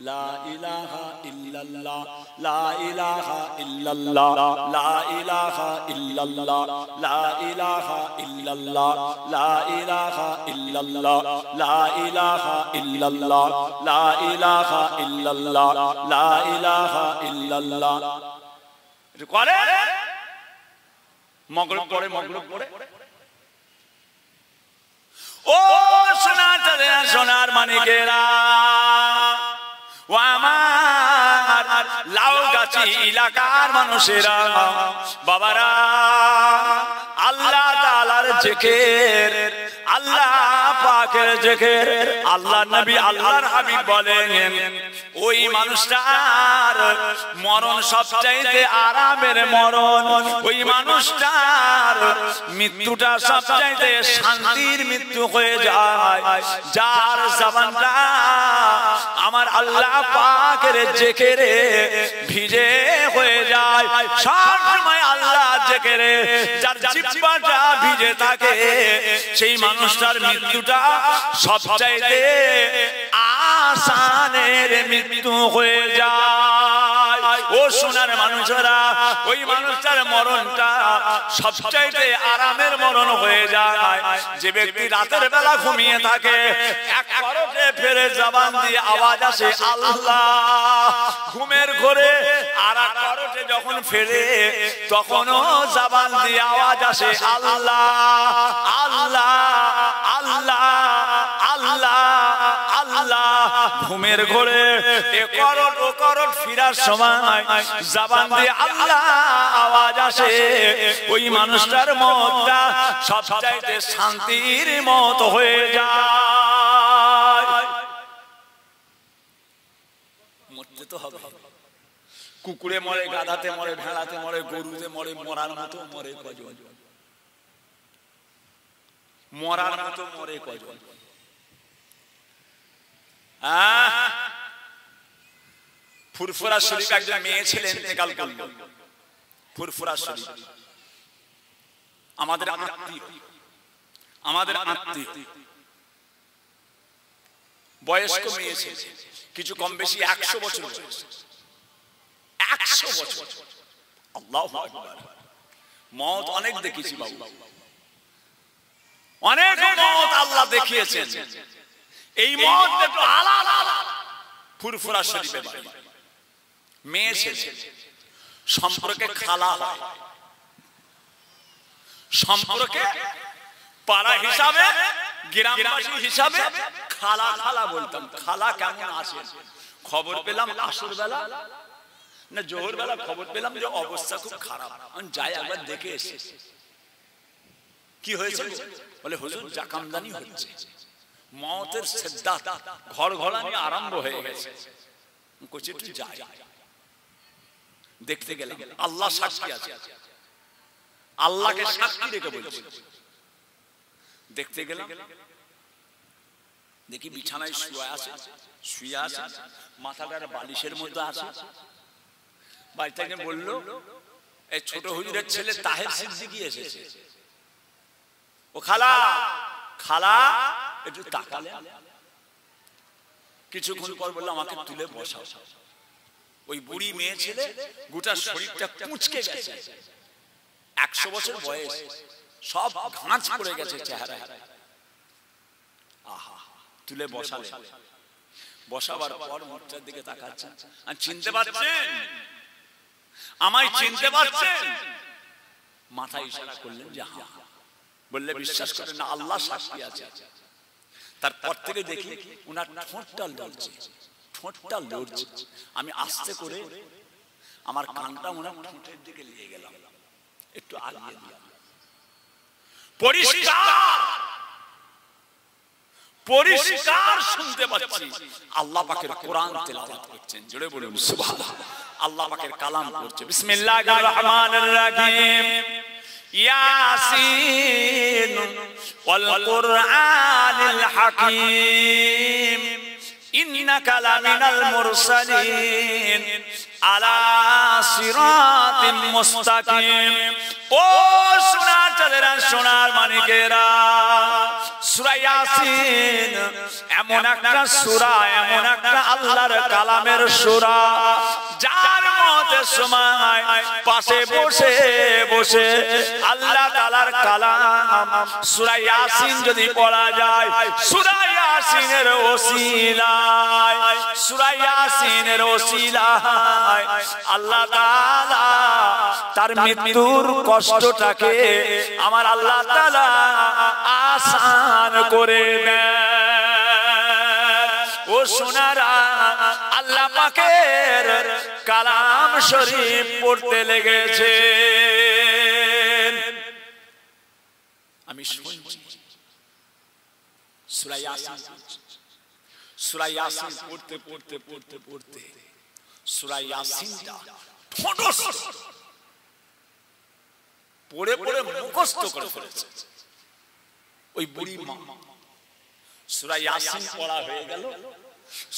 লা ইলাহা ইল্লাল্লাহ লা ইলাহা ইল্লাল্লাহ লা ইলাহা ইল্লাল্লাহ লা ইলাহা ইল্লাল্লাহ লা ইলাহা ইল্লাল্লাহ লা ইলাহা ইল্লাল্লাহ লা ইলাহা ইল্লাল্লাহ লা ইলাহা ইল্লাল্লাহ এটা করে মাগরিব পড়ে ও সোনার মানিকেরা ও আমার লাউগাছি এলাকার মানুষেরা বাবারা আল্লাহ তাআলার জিকির আল্লাহ পাকের জিকির আল্লাহ নবী আল্লাহর হাবিব বলেন ওই মানুষটার মরণ সবচাইতে আরামের মরণ ওই মানুষটার মৃত্যুটা সবচাইতে শান্তির মৃত্যু হয়ে যায় যার জবানটা আমার আল্লাহ পাকের জিকিরে ভিজে হয়ে যায় সব সময় আল্লাহ জিকিরে যার জিহ্বাটা ভিজে থাকে সেই মানুষটার মৃত্যুটা সবচাইতে আসানের মৃত্যু হয়ে যায় ও সোনার মানুষেরা ওই মানুষটার মরণটা সবচাইতে আরামের মরণ হয়ে যায় যে ব্যক্তি রাতের বেলা ঘুমিয়ে থাকে এক করতে ফেরে জবান দিয়ে আওয়াজ আসে আল্লাহ ঘুমের ঘোরে আর এক করতে যখন ফেরে তখনও জবান দিয়ে আওয়াজ আসে আল্লাহ আল্লাহ আল্লাহ আল্লাহ আল্লাহ ঘুমের ঘোরে এ করট ও করট ফিরার সময় জবান দিয়ে আল্লাহ আওয়াজ আসে ওই মানুষটার মতটা সবচাইতে শান্তির মত হয়ে যায় মরতে তো হবে কুকুরে মরে গাধাতে মরে ভেড়াতে মরে গরুতে মরে মরার মতো মরে কজন মরার মতো মরে কজন ফুরফুরা শরীফ একজন মেয়ে ছিলেন ইন্তেকাল করল ফুরফুরা শরীফ আমাদের আত্মীয় বয়স্ক মেয়ে ছিল কিছু কম বেশি 100 বছর বয়স 100 বছর আল্লাহু আকবার মওত অনেক দেখেছি বাবু অনেক মওত আল্লাহ দেখিয়েছেন এই মওত একটু আলাদা ফুরফুরা শরীফে বাড়ি মেয়ে ছেলে সম্পর্কে খালা হয় সম্পর্কে পাড়া হিসাবে গ্রামবাসী হিসাবে খালা খালা বলতাম খালা কেমন আছে খবর পেলাম আসর বেলা না জোহর বেলা খবর পেলাম যে অবস্থা খুব খারাপ আমি যাই একবার দেখে এসে কি হয়েছে বলে হুজুর জাকামদানি হচ্ছে মওতের সিদ্ধাত ঘর ঘরানি আরম্ভ হয়ে গেছে কোচে একটু যাই দেখতে গেলাম আল্লাহ সাক্ষী আছে আল্লাহকে সাক্ষী রেখে বলছি দেখতে গেলাম দেখি বিছানায় শুয়ে আছে মাথাটা বালিশের মধ্যে আছে বাড়ি থেকে বলল এই ছোট হুজুরের ছেলে তাহের সিদ্দিকী এসেছে ও খালা খালা একটু তাকালে কিছুক্ষণ পর বললো আমাকে তুলে বসাও ওই বুড়ি মেয়ে ছেলে গোটা শরীরটা কুঁচকে গেছে 100 বছর বয়স সব ঘাঁচ পড়ে গেছে চেহারায় আহা তুলে বসালে বসাবার পর মুখটার দিকে তাকাচ্ছেন আর চিনতে পারছেন আমায় চিনতে পারছেন মাথায় ইশারা করলেন যে হ্যাঁ বললে বিশ্বাস করেন না আল্লাহ সাক্ষী আছে তারপর থেকে দেখি ওনার ঠোঁটটা লড়ছে আমি আস্তে করে আমার কানটা ওনার ঠোঁটের দিকে নিয়ে গেলাম একটু আগিয়ে দিলাম পরিষ্কার শুনতে পাচ্ছি আল্লাহ পাকের কোরআন তেলাওয়াত করছেন জোরে বলুন সুবহানাল্লাহ আল্লাহ পাকের কালাম করছে বিসমিল্লাহির রহমানির রহিম ইয়াসিন ওয়াল কুরআনিল হাকীম ইন্নাকা লামিনাল মুরসালিন আলা সিরাতিন মুস্তাকিম ও সোনার চাঁদেরা সোনার মানিকেরা সূরা ইয়াসিন এমন একটা সূরা, এমন একটা আল্লাহর কালামের সূরা, যার মধ্যে সময় পাশে বসে বসে আল্লাহ তাআলার কালাম সূরা ইয়াসিন যদি পড়া যায়, সূরা ইয়াসিনের ওসিলায়, সূরা ইয়াসিনের ওসিলায় আল্লাহ তাআলা তার মৃত্যুর কষ্টটাকে আমার আল্লাহ তাআলা আসান করে দেন। ও সোনারা, আল্লাহ পাকের কালাম শরীফ পড়তে লেগেছে। আমি শুনছি সূরা ইয়াসিন, সূরা ইয়াসিন পড়তে পড়তে পড়তে পড়তে সূরা ইয়াসিনটা ঠোঁটস্থ পড়ে পড়ে মুখস্থ করে ফেলেছে ওই বুড়ি মা। সূরা ইয়াসিন পড়া হয়ে গেল,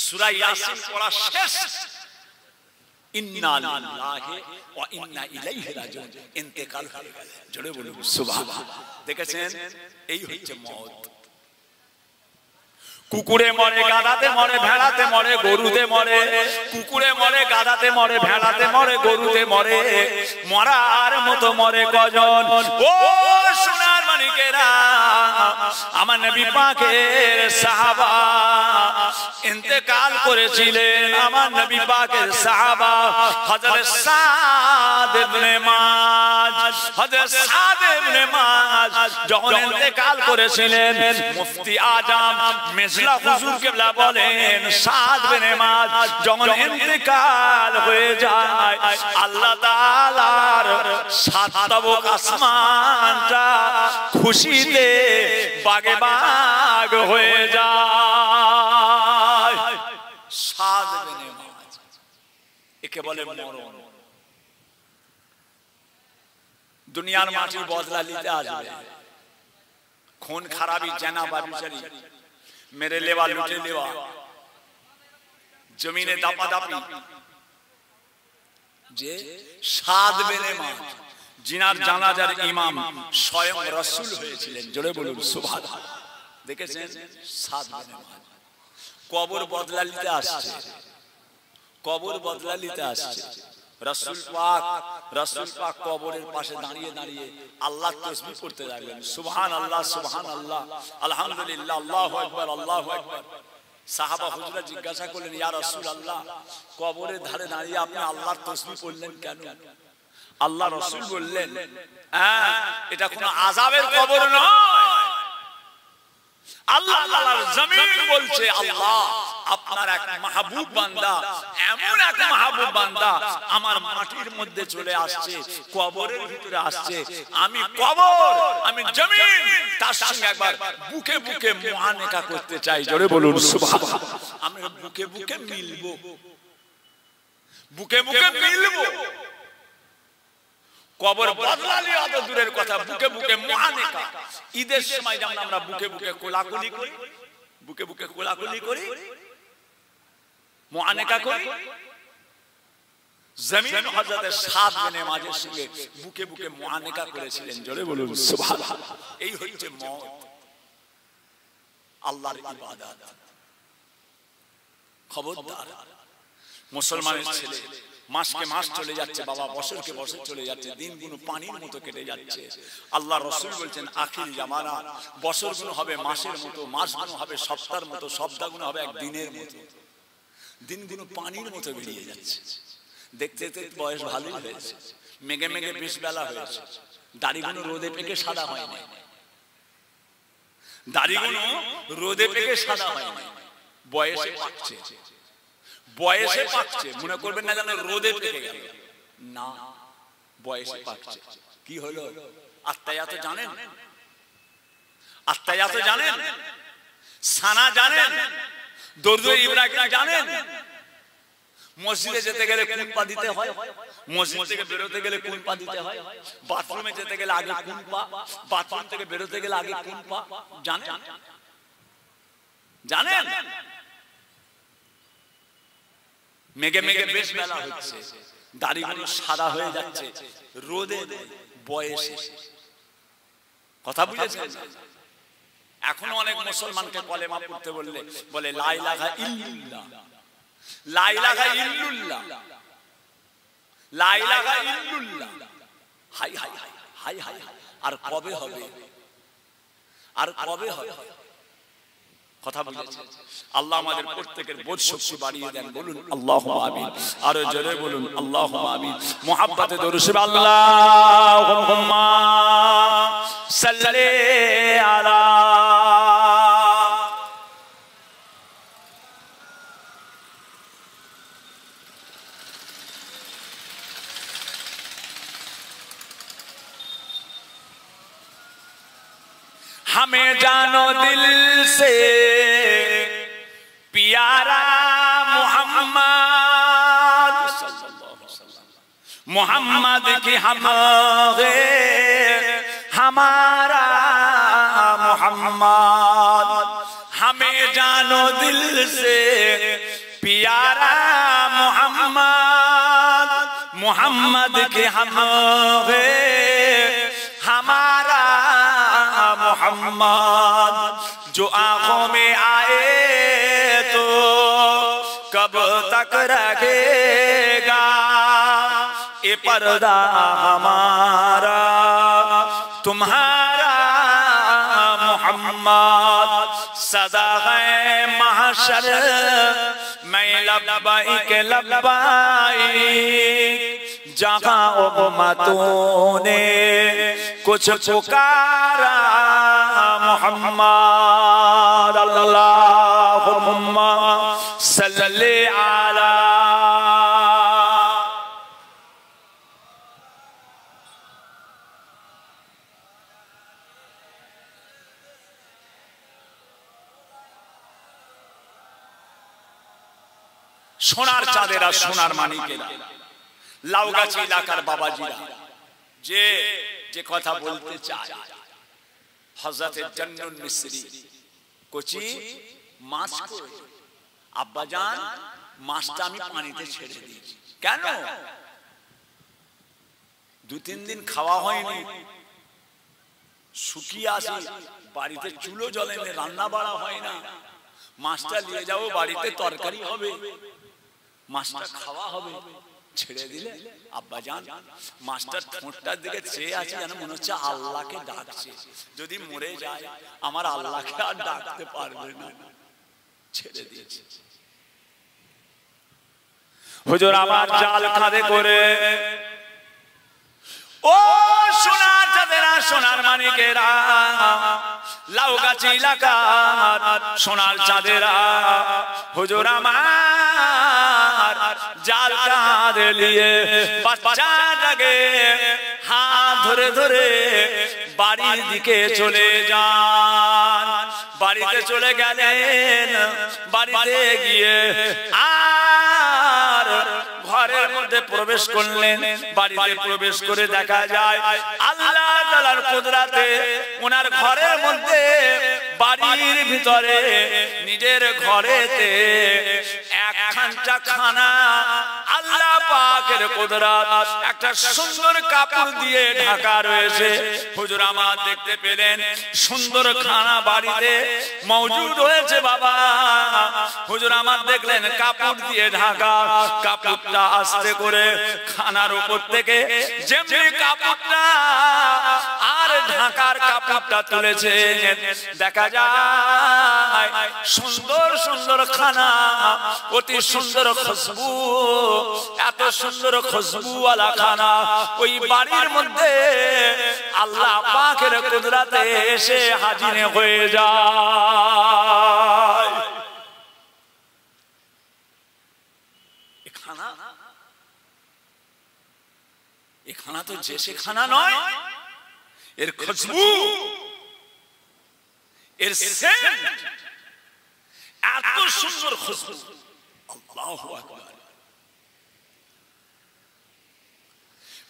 সূরা ইয়াসিন পড়া শেষ, ইন্না লিল্লাহি ওয়া ইন্না ইলাইহি রাজিউন ইন্তেকাল হয়ে গেল। জোরে বলুন সুবহানাল্লাহ। দেখেছেন, এই হচ্ছে মওত। কুকুরে মরে, গাধাতে মরে, ভেড়াতে মরে, গরুতে মরে, কুকুরে মরে, গাধাতে মরে, ভেড়াতে মরে, গরুতে মরে, মরার মতো মরে কজন? ও সোনার মানিকেরা, আমার নবী পাকের সাহাবা ইন্তেকাল করেছিলেন। আমার নবী পাকের সাহাবা হযরত সাদ ইবনে মুআয, হযরত সাদ ইবনে মুআয যখন ইন্তেকাল করেছিলেন, মুফতি আজম মেজলা হুজুর কিবলা বলেন, সাদ ইবনে মুআয যখন ইন্তেকাল হয়ে যায়, আল্লাহ তাআলার সাত তাবক আসমানটা খুশিতে বাগে বাগ হয়ে যায়। সাদ ইবনে মুআয, একে বলে মরণ। দুনিয়ার মাটি বদলা নিতে আসবে, খুন খারাপি, জানা বাবিচারি, মেরে লেওয়া, লুটে লেওয়া, জমিনে দাপাদাপি, যে সাদ ইবনে মুআয জিনার জানাজার ইমাম স্বয়ং রাসূল হয়েছিলেন। জোরে বলুন সুবহানাল্লাহ। দেখেছেন, সাদ ইবনে মুআয কবর বদলা নিতে আসছে, কবর বদলা নিতে আসছে। রাসূল পাক কবরের পাশে দাঁড়িয়ে দাঁড়িয়ে আল্লাহ তাসবিহ করতে লাগলেন, সুবহানাল্লাহ সুবহানাল্লাহ, আলহামদুলিল্লাহ, আল্লাহু আকবার, আল্লাহু আকবার। সাহাবা হুজুরা জিজ্ঞাসা করলেন, ইয়া রাসূলুল্লাহ, কবরের ধারে দাঁড়িয়ে আপনি আল্লাহর তাসবিহ পড়লেন কেন? আল্লাহ রাসূল বললেন, এটা কোনো আযাবের কবর নয়। আল্লাহ তাআলার জমিন বলছে, আল্লাহ আপনার এক মাহবুব বান্দা, এমন এক মাহবুব বান্দা আমার মাটির মধ্যে চলে আসছে, কবরের ভিতরে আসছে। আমি কবর, আমি জমিন, তার সঙ্গে একবার বুকে বুকে মুআনাকা করতে চাই। জোরে বলুন সুবহানাল্লাহ। আমি বুকে বুকে মিলবো, বুকে বুকে মিলবো। কবর বদলালি অত দূরের কথা, বুকে বুকে মুআনাকা। ঈদের সময় যেমন আমরা বুকে বুকে কোলাকুলি করি, বুকে বুকে কোলাকুলি করি, মুআনাকা করি, জমিন হযরত সাদ ইবনে মুআযের সঙ্গে বুকে বুকে মুআনাকা করেছিলেন। জোরে বলুন সুবহানাল্লাহ। এই হচ্ছে মওত, আল্লাহর ইবাদত। খবরদার, মুসলমানের ছেলে মাসকে মাস চলে যাচ্ছে, বাবা বছরকে বছর চলে যাচ্ছে, দিনগুলো পানির মতো কেটে যাচ্ছে। আল্লাহ রাসূল বলছেন, আখির জামানা, বছরগুলো হবে মাসের মতো, মাসগুলো হবে সপ্তাহের মতো, সপ্তাহগুলো হবে এক দিনের মতো, দিনগুলো পানির মতো বেরিয়ে যাচ্ছে। দেখতে দেখতে বয়স ভালোই হয়েছে, মেঘে মেঘে বেশ বেলা হয়েছে, দাড়িগুলো রোদে পেকে সাদা হয় না, দাড়িগুলো রোদে পেকে সাদা হয় না, বয়সে পাকছে, বয়সে পাকছে। মনে করবেন না যেন রোদে পেকে গেল, না, বয়সে পাকছে। কি হলো? আত্মায়াত জানেন, আত্মায়াত জানেন, সানা জানেন, দরুদ ইব্রাহিম জানেন। মসজিদে যেতে গেলে কোন পা দিতে হয়, মসজিদ থেকে বেরোতে গেলে কোন পা দিতে হয়, বাথরুমে যেতে গেলে আগে কোন পা, বাথরুম থেকে বেরোতে গেলে আগে কোন পা, জানেন? জানেন? মেঘে মেঘে বেশ বেলা হচ্ছে, দাড়িগুলো সাদা হয়ে যাচ্ছে, রোদে বয়সে। কথা বুঝেছেন? এখনো অনেক মুসলমানকে কলেমা পড়তে বললে বলে লা ইলাহা ইল্লাল্লাহ, লা ইলাহা ইল্লাল্লাহ, লা ইলাহা ইল্লাল্লাহ। হাই হাই হাই হাই হাই, আর কবে হবে, আর কবে হবে? কথা বলেছে। আল্লাহ আমাদের প্রত্যেকের বোধ শক্তি বাড়িয়ে দেন, বলুন আল্লাহুম্মা আমিন। আর জোরে বলুন আল্লাহুম্মা আমিন। মুহাব্বতে দরুদ শরীফ আল্লাহুম্মা সাল্লি আলা हमें जानो दिल से प्यारा मोहम्मद, मोहम्मद की हम हमारा मोहम्मद। हमें जानो दिल से प्यारा मोहम्मद, मोहम्मद की हम हमारा मोहम्मद। जो आंखों में आए तो कब तक रखेगा ये पर्दा हमारा तुम्हारा मोहम्मद। सदा है महशर मैं लब्बाइक लब्बाइक, जहाँ उम्मतों ने कुछ पुकारा मोहम्मद। अल्लाहुम्मा सल्ली अला। সোনার চাঁদেরা, সোনার মানিকেরা, লাউগাছি এলাকার বাবাজিরা যে যে কথা বলতে চায়, হযরতে জান্নুন মিসরি কোচি মাছ কই, আব্বাজান মাছটা আমি পানিতে ছেড়ে দিয়েছি। কেন? 2-3 দিন খাওয়া হয়নি, শুকিয়ে আসি, বাড়িতে চুলো জ্বলে না, রান্না বাড়া হয় না, মাছটা নিয়ে যাবো বাড়িতে তরকারি হবে, মাছটা খাওয়া হবে, ছেড়ে দিলে আব্বাজান মাছটার ঠোঁটটার দিকে চেয়ে আছে, যেন মনে হচ্ছে আল্লাহকে ডাকছে। যদি মরে যায় আমার আল্লাহকে আর ডাকতে পারবে না, ছেড়ে দিয়েছে। হুজুর আমার জাল কাঁধে করে ও সোনার চাঁদেরা, সোনার মানিকেরা, লাউগাছি এলাকার সোনার চাঁদেরা, হুজুর আমার জাল কাঁধে নিয়ে বাচ্চাটাকে হাত ধরে ধরে বাড়ির দিকে চলে যান। বাড়িতে চলে গেলেন, বাড়িতে গিয়ে আর ঘরের মধ্যে প্রবেশ করলেন। বাড়িতে প্রবেশ করে দেখা যায় আল্লাহ তাআলার কুদরতে ওনার ঘরের মধ্যে, বাড়ির ভিতরে নিজের ঘরেতে একখানটা খানা আল্লাহ পাকের কুদরত একটা সুন্দর কাপড় দিয়ে ঢাকা রয়েছে। হুজুর আমার দেখতে পেলেন সুন্দর খানা বাড়িতে মওজুদ হয়েছে বাবা। হুজুর আমার দেখলেন কাপড় দিয়ে ঢাকা, কাপড়টা আস্তে করে খানার উপর থেকে যেমনি কাপড়টা আর ঢাকার কাপড়টা তুলেছে, দেখা যায় সুন্দর সুন্দর খানা, অতি সুন্দর খুশবু, এত সুন্দর খুশবুওয়ালা খানা ওই বাড়ির মধ্যে আল্লাহ পাকের কুদরতে এসে হাজির হয়ে যায়। এ খানা তো যে সে খানা নয়, এর খুশবু, এর সেন্ট এত সুন্দর খুশবু। আল্লাহু আকবার।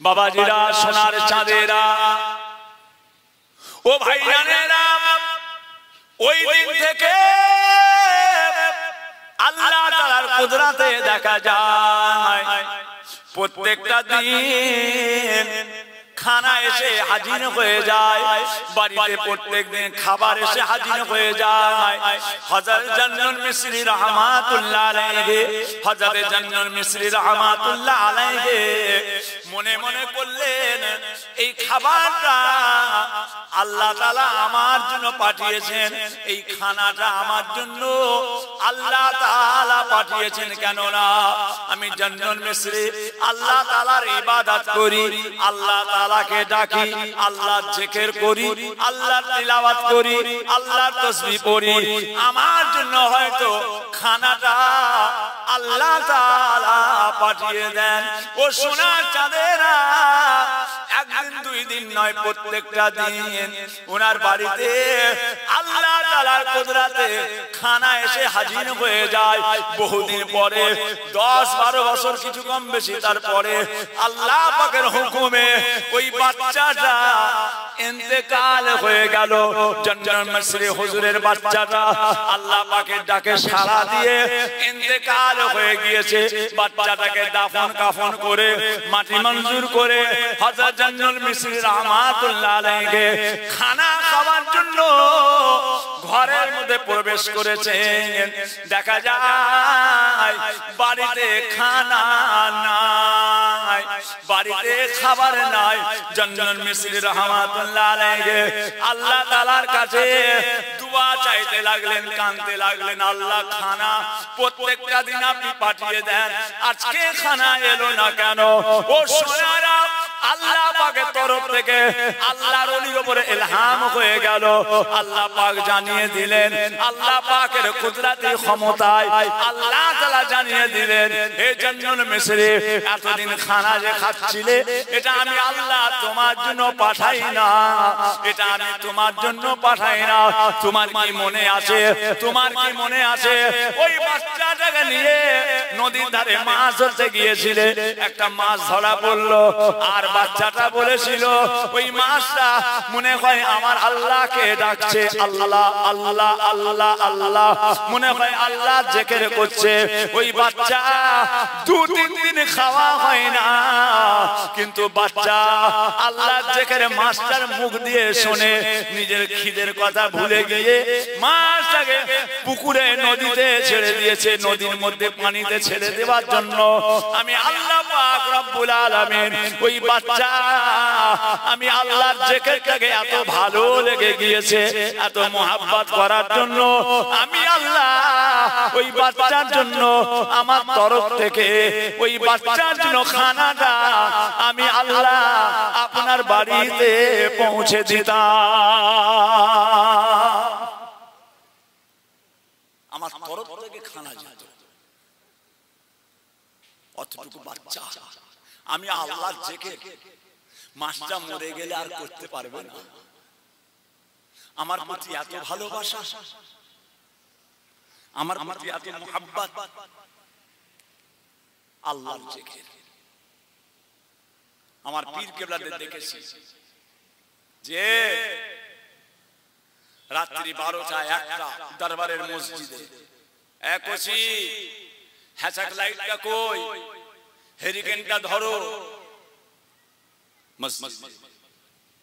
বাবাজিরা, সোনার চাঁদেরা, ও ভাইজানেরা, ওই দিন থেকে আল্লাহ তাআলার কুদরতে দেখা যায় প্রত্যেকটা দিন খানা এসে হাজির হয়ে যায়, বাড়িতে প্রত্যেকদিন খাবার এসে হাজির হয়ে যায়। হযরত জান্নুল মিসরি রাহমাতুল্লাহ আলাইহি, হযরত জান্নুল মিসরি রাহমাতুল্লাহ আলাইহি মনে মনে করলেন, এই খাবারটা আল্লাহ তাআলা আমার জন্য পাঠিয়েছেন, এই খানাটা আমার জন্য আল্লাহ তাআলা পাঠিয়েছেন। কেন না আমি জান্নুল মিসরি আল্লাহ তাআলার ইবাদত করি, আল্লাহ তাআলাকে ডাকি, আল্লাহর জিকির করি, আল্লাহর তিলাওয়াত করি, আল্লাহর তাসবিহ পড়ি। আমার জন্য হয়তো খানাটা আল্লাহ তাআলা পাঠিয়ে দেন। ও সোনার চাঁদেরা, একদিন দুই দিন নয়, প্রত্যেকটা দিন ওনার বাড়িতে আল্লাহ তাআলার কুদরতে খানা এসে হাজির হয়ে যায়। বহুদিন পরে, 10-12 বছর কিছু কম বেশি, তারপরে আল্লাহ পাকের হুকুমে ওই বাচ্চাটা ইন্তেকাল হয়ে গেল। জান্নুল মিসরি হুজুরের বাচ্চাটা আল্লাহ পাকের ডাকে সাড়া দিয়ে ইন্তেকাল হয়ে গিয়েছে। বাচ্চাটাকে দাফন কাফন করে মাটি মঞ্জুর করে হযরত জান্নুল মিসরি রাহমাতুল্লাহ আলাইহি খানা খাওয়ার জন্য ঘরের মধ্যে প্রবেশ করেছেন। দেখা যায় বাড়িতে খানা নাই, বাড়িতে খাবার নাই। জান্নুল মিসরি রাহমাতুল্লাহ আলাইহি আল্লাহ তাআলার কাছে দোয়া চাইতে লাগলেন, কাঁদতে লাগলেন, আল্লাহ খানা প্রত্যেকটা দিন আপনি পাঠিয়ে দেন, আজকে খানা এলো না কেন? ও সোনারা, আল্লাহ পাকের তরফ থেকে আল্লাহর ওলির উপরে ইলহাম হয়ে গেল। আল্লাহ পাক জানিয়ে দিলেন, আল্লাহ পাকের কুদরতি ক্ষমতায় আল্লাহ তাআলা জানিয়ে দিলেন, হে জান্নুল মিসরি, এতদিন খানা যে খাচ্ছিলে, এটা আমি আল্লাহ তোমার জন্য পাঠাই না, এটা আমি তোমার জন্য পাঠাই না। তোমার কি মনে আছে, তোমার কি মনে আছে ওই বাচ্চাটাকে নিয়ে নদীর ধারে মাছ ধরতে গিয়েছিলে, একটা মাছ ধরা পড়লো, আর বাচ্চাটা বলেছিল ওই মাছটা মনে হয় আমার আল্লাহকে ডাকছে, আল্লাহ আল্লাহ আল্লাহ আল্লাহ, মনে হয় আল্লাহ জিকির করছে। ওই বাচ্চা 2-3 দিন খাওয়া হয় না, কিন্তু বাচ্চা আল্লাহ জিকির মাছটার মুখ দিয়ে শুনে নিজের খিদের কথা ভুলে গিয়ে মাছটাকে পুকুরে নদীতে ছেড়ে দিয়েছে, নদীর মধ্যে পানিতে ছেড়ে দেওয়ার জন্য। আমি আল্লাহ পাক রব্বুল আলামিন ওই বাচ্চা, আমি আল্লাহর জিকিরটাকে এত ভালো লেগে গিয়েছে, এত মোহাব্বত করার জন্য আমি আল্লাহ ওই বাচ্চার জন্য আমার তরফ থেকে ওই বাচ্চার জন্য খানাটা আমি আল্লাহ আপনার বাড়িতে পৌঁছে দিতাম। আমার তরফ থেকে খানা যেত, অতটুকু বাচ্চা আমি আল্লাহর জিকির, মাছটা মরে গেলে আর করতে পারবে না। আমার প্রতি এত ভালোবাসা, আমার প্রতি এত মুহাব্বত, আল্লাহর জিকির। আমার পীর কেবলাদের দেখেছি যে রাত্রি 12টা-1টা দরবারের মসজিদে একছি হ্যাচাক লাইটটা কই, হেরিকেনটা ধরো,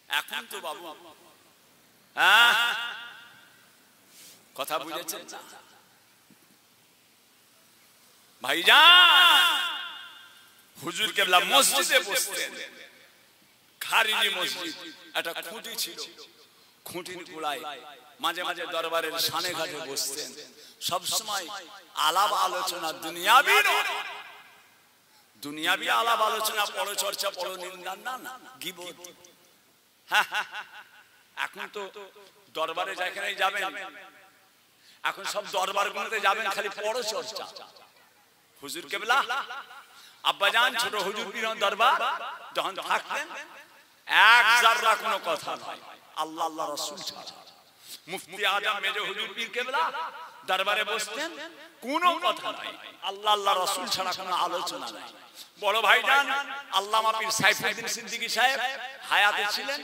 এখন তো বাবু কথা বুঝেছেন ভাইজান? হুজুর কেবলা মসজিদে বসতেন, খারিজি মসজিদ, একটা খুঁটি ছিল, খুঁটির গোড়ায় মাঝে মাঝে দরবারের সানে ঘাটে বসতেন। সবসময় আলাপ আলোচনা, দুনিয়াবি নয়, দুনিয়াবি আলাপ আলোচনা, পরচর্চা, পরনিন্দা না, গীবত। এখন তো দরবারে যেখানে যাবেন, এখন সব দরবারগুলোতে যাবেন খালি পরচর্চা। হুজুর কেবলা আব্বাজান ছোট হুজুর পীর দরবার যখন থাকতেন, এক জাররা কোনো কথা নয়, আল্লাহ আল্লাহ রাসূল ছাড়া। মুফতি আজম মেজর হুজুর পীর কেবলা দরবারে বসতেন, কোনো কথা নাই, আল্লাহ আল্লাহ রাসূল ছাড়া কোনো আলোচনা নাই। বড় ভাইজান আল্লামা পীর সাইফুদ্দিন সিদ্দিকী সাহেব হায়াতে ছিলেন,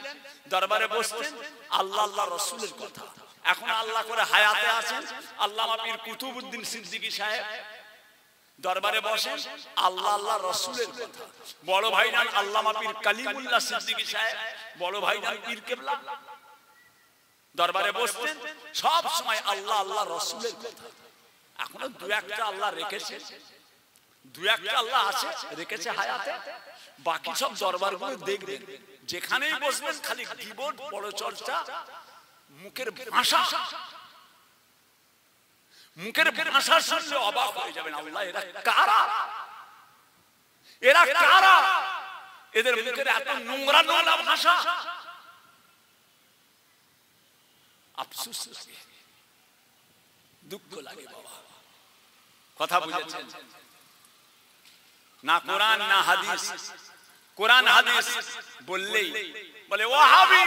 দরবারে বসতেন, আল্লাহ আল্লাহ রাসূলের কথা। এখন আল্লাহ করে হায়াতে আছেন আল্লামা পীর কুতুবউদ্দিন সিদ্দিকী সাহেব, দরবারে বসেন, আল্লাহ আল্লাহ রাসূলের কথা। বড় ভাইজান আল্লামা পীর কালিমুল্লাহ সিদ্দিকী সাহেব, বড় ভাইজান পীর কেবলা দরবারে বসতেন, সব সময় আল্লাহ আল্লাহ রাসূলের কথা। এখনো দু একটা আল্লাহ রেখেছে, দু একটা আল্লাহ আছে রেখেছে হায়াতে, বাকি সব দরবারগুলো দেখবেন যেখানেই বসবেন খালি কিবোর্ড, বড় চর্চা, মুখের ভাষা, মুখের ভাষা শুনলে অবাক হয়ে যাবেন। আল্লাহ এরা কারা, এরা কারা, এদের মুখের এত নোংরা নোংরা ভাষা। আফসোস লাগে, দুঃখ লাগে বাবা। কথা বুঝেছেন না? কোরআন না হাদিস, কোরআন হাদিস বললেই বলে ওয়াহাবি।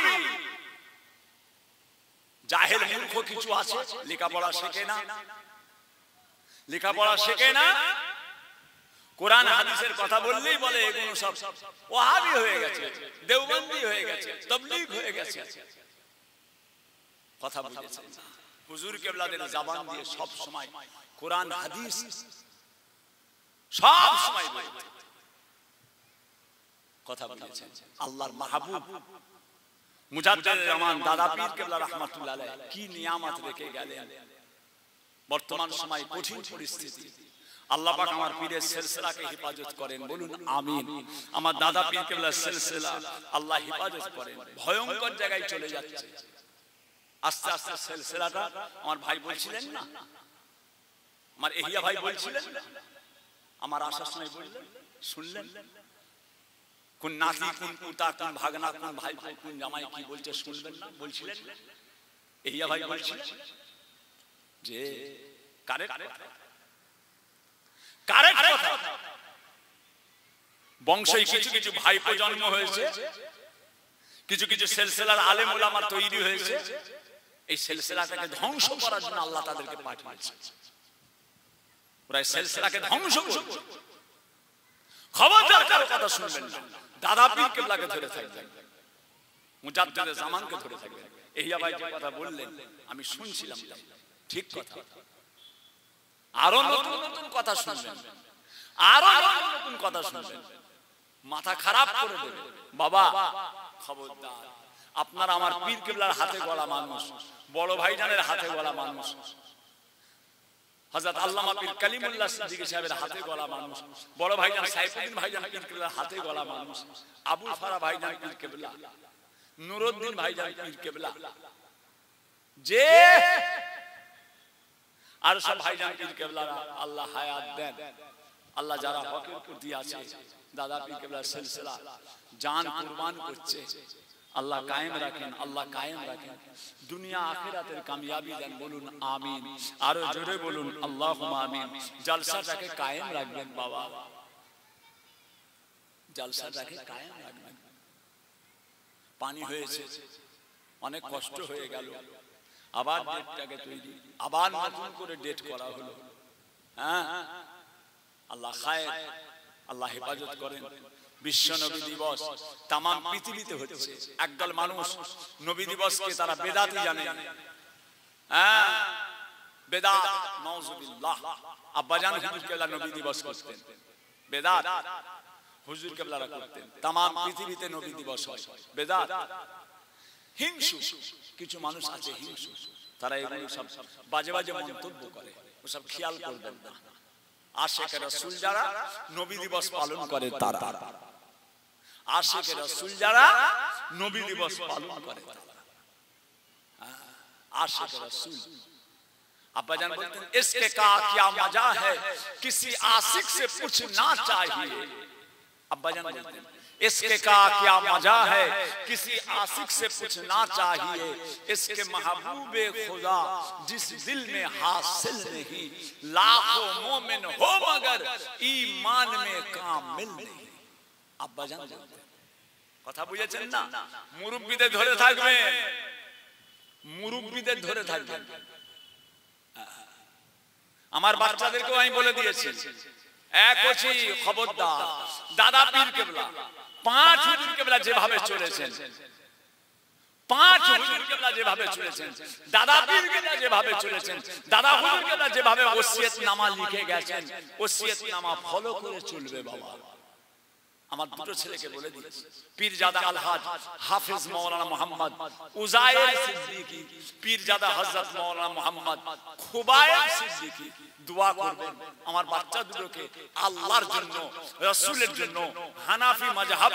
জাহেল মূর্খ কিছু আছে, লেখাপড়া শেখে না, লেখাপড়া শেখে না, কোরআন হাদিসের কথা বললেই বলে এগুলো সব ওয়াহাবি হয়ে গেছে, দেওবন্দি হয়ে গেছে, তাবলীগ হয়ে গেছে। কথা বুঝেছেন? হুজুর কেবলাদের জবান দিয়ে সব সময় কোরআন হাদিস সব সময় বলতেন। কথা বুঝেছেন? আল্লাহর মাহবুব মুজাদ্দিদ রহমান দাদা পীর কেবলা রাহমাতুল্লাহ আলাইহি কি নিয়ামত রেখে গেলেন। বর্তমান সময় কঠিন পরিস্থিতি, আল্লাহ পাক আমার পীরের সিলসিলাকে হেফাজত করেন, বলুন আমিন। আমার দাদা পীর কেবলার সিলসিলা আল্লাহ হেফাজত করেন, ভয়ঙ্কর জায়গায় চলে যাচ্ছে আস্তে আস্তে সিলসিলাটা। আমার ভাই বলছিলেন না, আমার এহিয়া ভাই বলছিলেন, আমার আশা শুনে বললেন, শুনলেন, কোন নাতি, কোন পুতা, কোন ভাগনা, কোন ভাই, কোন জামাই কি বলছে শুনবেন না, বলছিলেন। এহিয়া ভাই বলছিলেন যে কারেক্ট কথা, বংশে কিছু কিছু ভাইপো জন্ম হয়েছে, কিছু কিছু সিলসিলার আলেম উলামা তৈরি হয়েছে, এই সিলসিলাটাকে ধ্বংস করার জন্য আল্লাহ তাদেরকে পাঠিয়েছে। ওরা এই সিলসিলাকে ধ্বংস করবে। খবরদার কারো কথা শুনবেন না, দাদা পীর কেবলাকে ধরে থাকবেন, মুজাদ্দিদ জামানকে ধরে থাকবেন। এহিয়া ভাই যে কথা বললেন আমি শুনছিলাম, ঠিক কথা। আরো নতুন নতুন কথা শুনবেন, আরো নতুন নতুন কথা শুনবেন, মাথা খারাপ করে দেবে বাবা। খবরদার, আপনারা আমার পীর কেবলার হাতে গড়া মানুষ, বড় ভাইজানের হাতে গড়া মানুষ, হযরত আল্লামা পীর কালিমুল্লাহ সিদ্দিকী সাহেবের হাতে গড়া মানুষ, বড় ভাইজান সাইফুদ্দিন ভাইজান পীর কেবলার হাতে গড়া মানুষ, আবুল ফারা ভাইজান পীর কেবলা, নুরউদ্দিন ভাইজান পীর কেবলা, যে আর সব ভাইজান পীর কেবলারা আল্লাহ হায়াত দেন। আল্লাহ যারা হকের প্রতি আছে, দাদা পীর কেবলার সিলসিলা জান কুরবান করছে, আল্লাহ কায়েম রাখেন, আল্লাহ কায়েম রাখেন, দুনিয়া আখিরাতের কামিয়াবি দেন, বলুন আমিন। আরো জোরে বলুন আল্লাহুম্মা আমিন। জলসাটাকে কায়েম রাখবেন বাবা, জলসাটাকে কায়েম রাখবেন। পানি হয়েছে, অনেক কষ্ট হয়ে গেল, আবার ডেটটাকে তৈরি, আবার নতুন করে ডেট করা হলো। হ্যাঁ, আল্লাহ খায়ের, আল্লাহ হেফাজত করেন। বিশ্ব নবী দিবস তাম পৃথিবীতে হচ্ছে, একদল মানুষ নবী দিবসকে তারা বেদাতি জানে। হ্যাঁ, বেদাত, নাউজুবিল্লাহ। আব্বাজান হুজুর কেবলা নবী দিবস করতেন, বেদাত হুজুর কেবলারা করতেন। তাম পৃথিবীতে নবী দিবস হয়, বেদাত। হিংসু কিছু মানুষ আছে, হিংসু, তারা এগুলো সব বাজে বাজে মন্তব্য করে, ওসব খেয়াল করবেন না। আশিকে রাসূল যারা নবী দিবস পালন করে তারা, আশিকে রাসূল যারা নবী দিবস পালন করে তারা आशिक रसूल। अब्बा जान बोलते हैं इसके का क्या मजा है, किसी आशिक से पूछना चाहिए। अब्बा जान बोलते हैं इसके का क्या मजा है, किसी आशिक से पूछना चाहिए। इसके महबूबे खुदा जिस दिल में हासिल नहीं, लाखों मोमिन हो मगर ईमान में कामिल नहीं। अब्बा जान बोलते हैं, কথা বুঝেছেন না? মুরব্বিদের ধরে থাকবেন, মুরব্বিদের ধরে থাকবেন। আমার বাচ্চাদেরকেও আমি বলে দিয়েছি, এক হচ্ছে খবরদার, দাদা পীর কেবলা, পাঁচ হুজুর কেবলা যেভাবে চলেছেন পাঁচ হুজুর কেবলা যেভাবে চলেছেন, দাদা পীর কেবলা যেভাবে চলেছেন, দাদা হুজুর কেবলা যেভাবে ওসিয়তনামা লিখে গেছেন, ওসিয়তনামা ফলো করে চলবে বাবা। আমার দুটো ছেলেকে বলে দিয়েছি, পীরজাদা আলহাজ হাফেজ মাওলানা মোহাম্মদ উজায়ের সিদ্দিকী, পীরজাদা হযরত মাওলানা মোহাম্মদ খুবায়েব সিদ্দিকী, দোয়া করবেন আমার বাচ্চা দুটোকে আল্লাহর জন্য, রাসূলের জন্য, হানাফি মাযহাব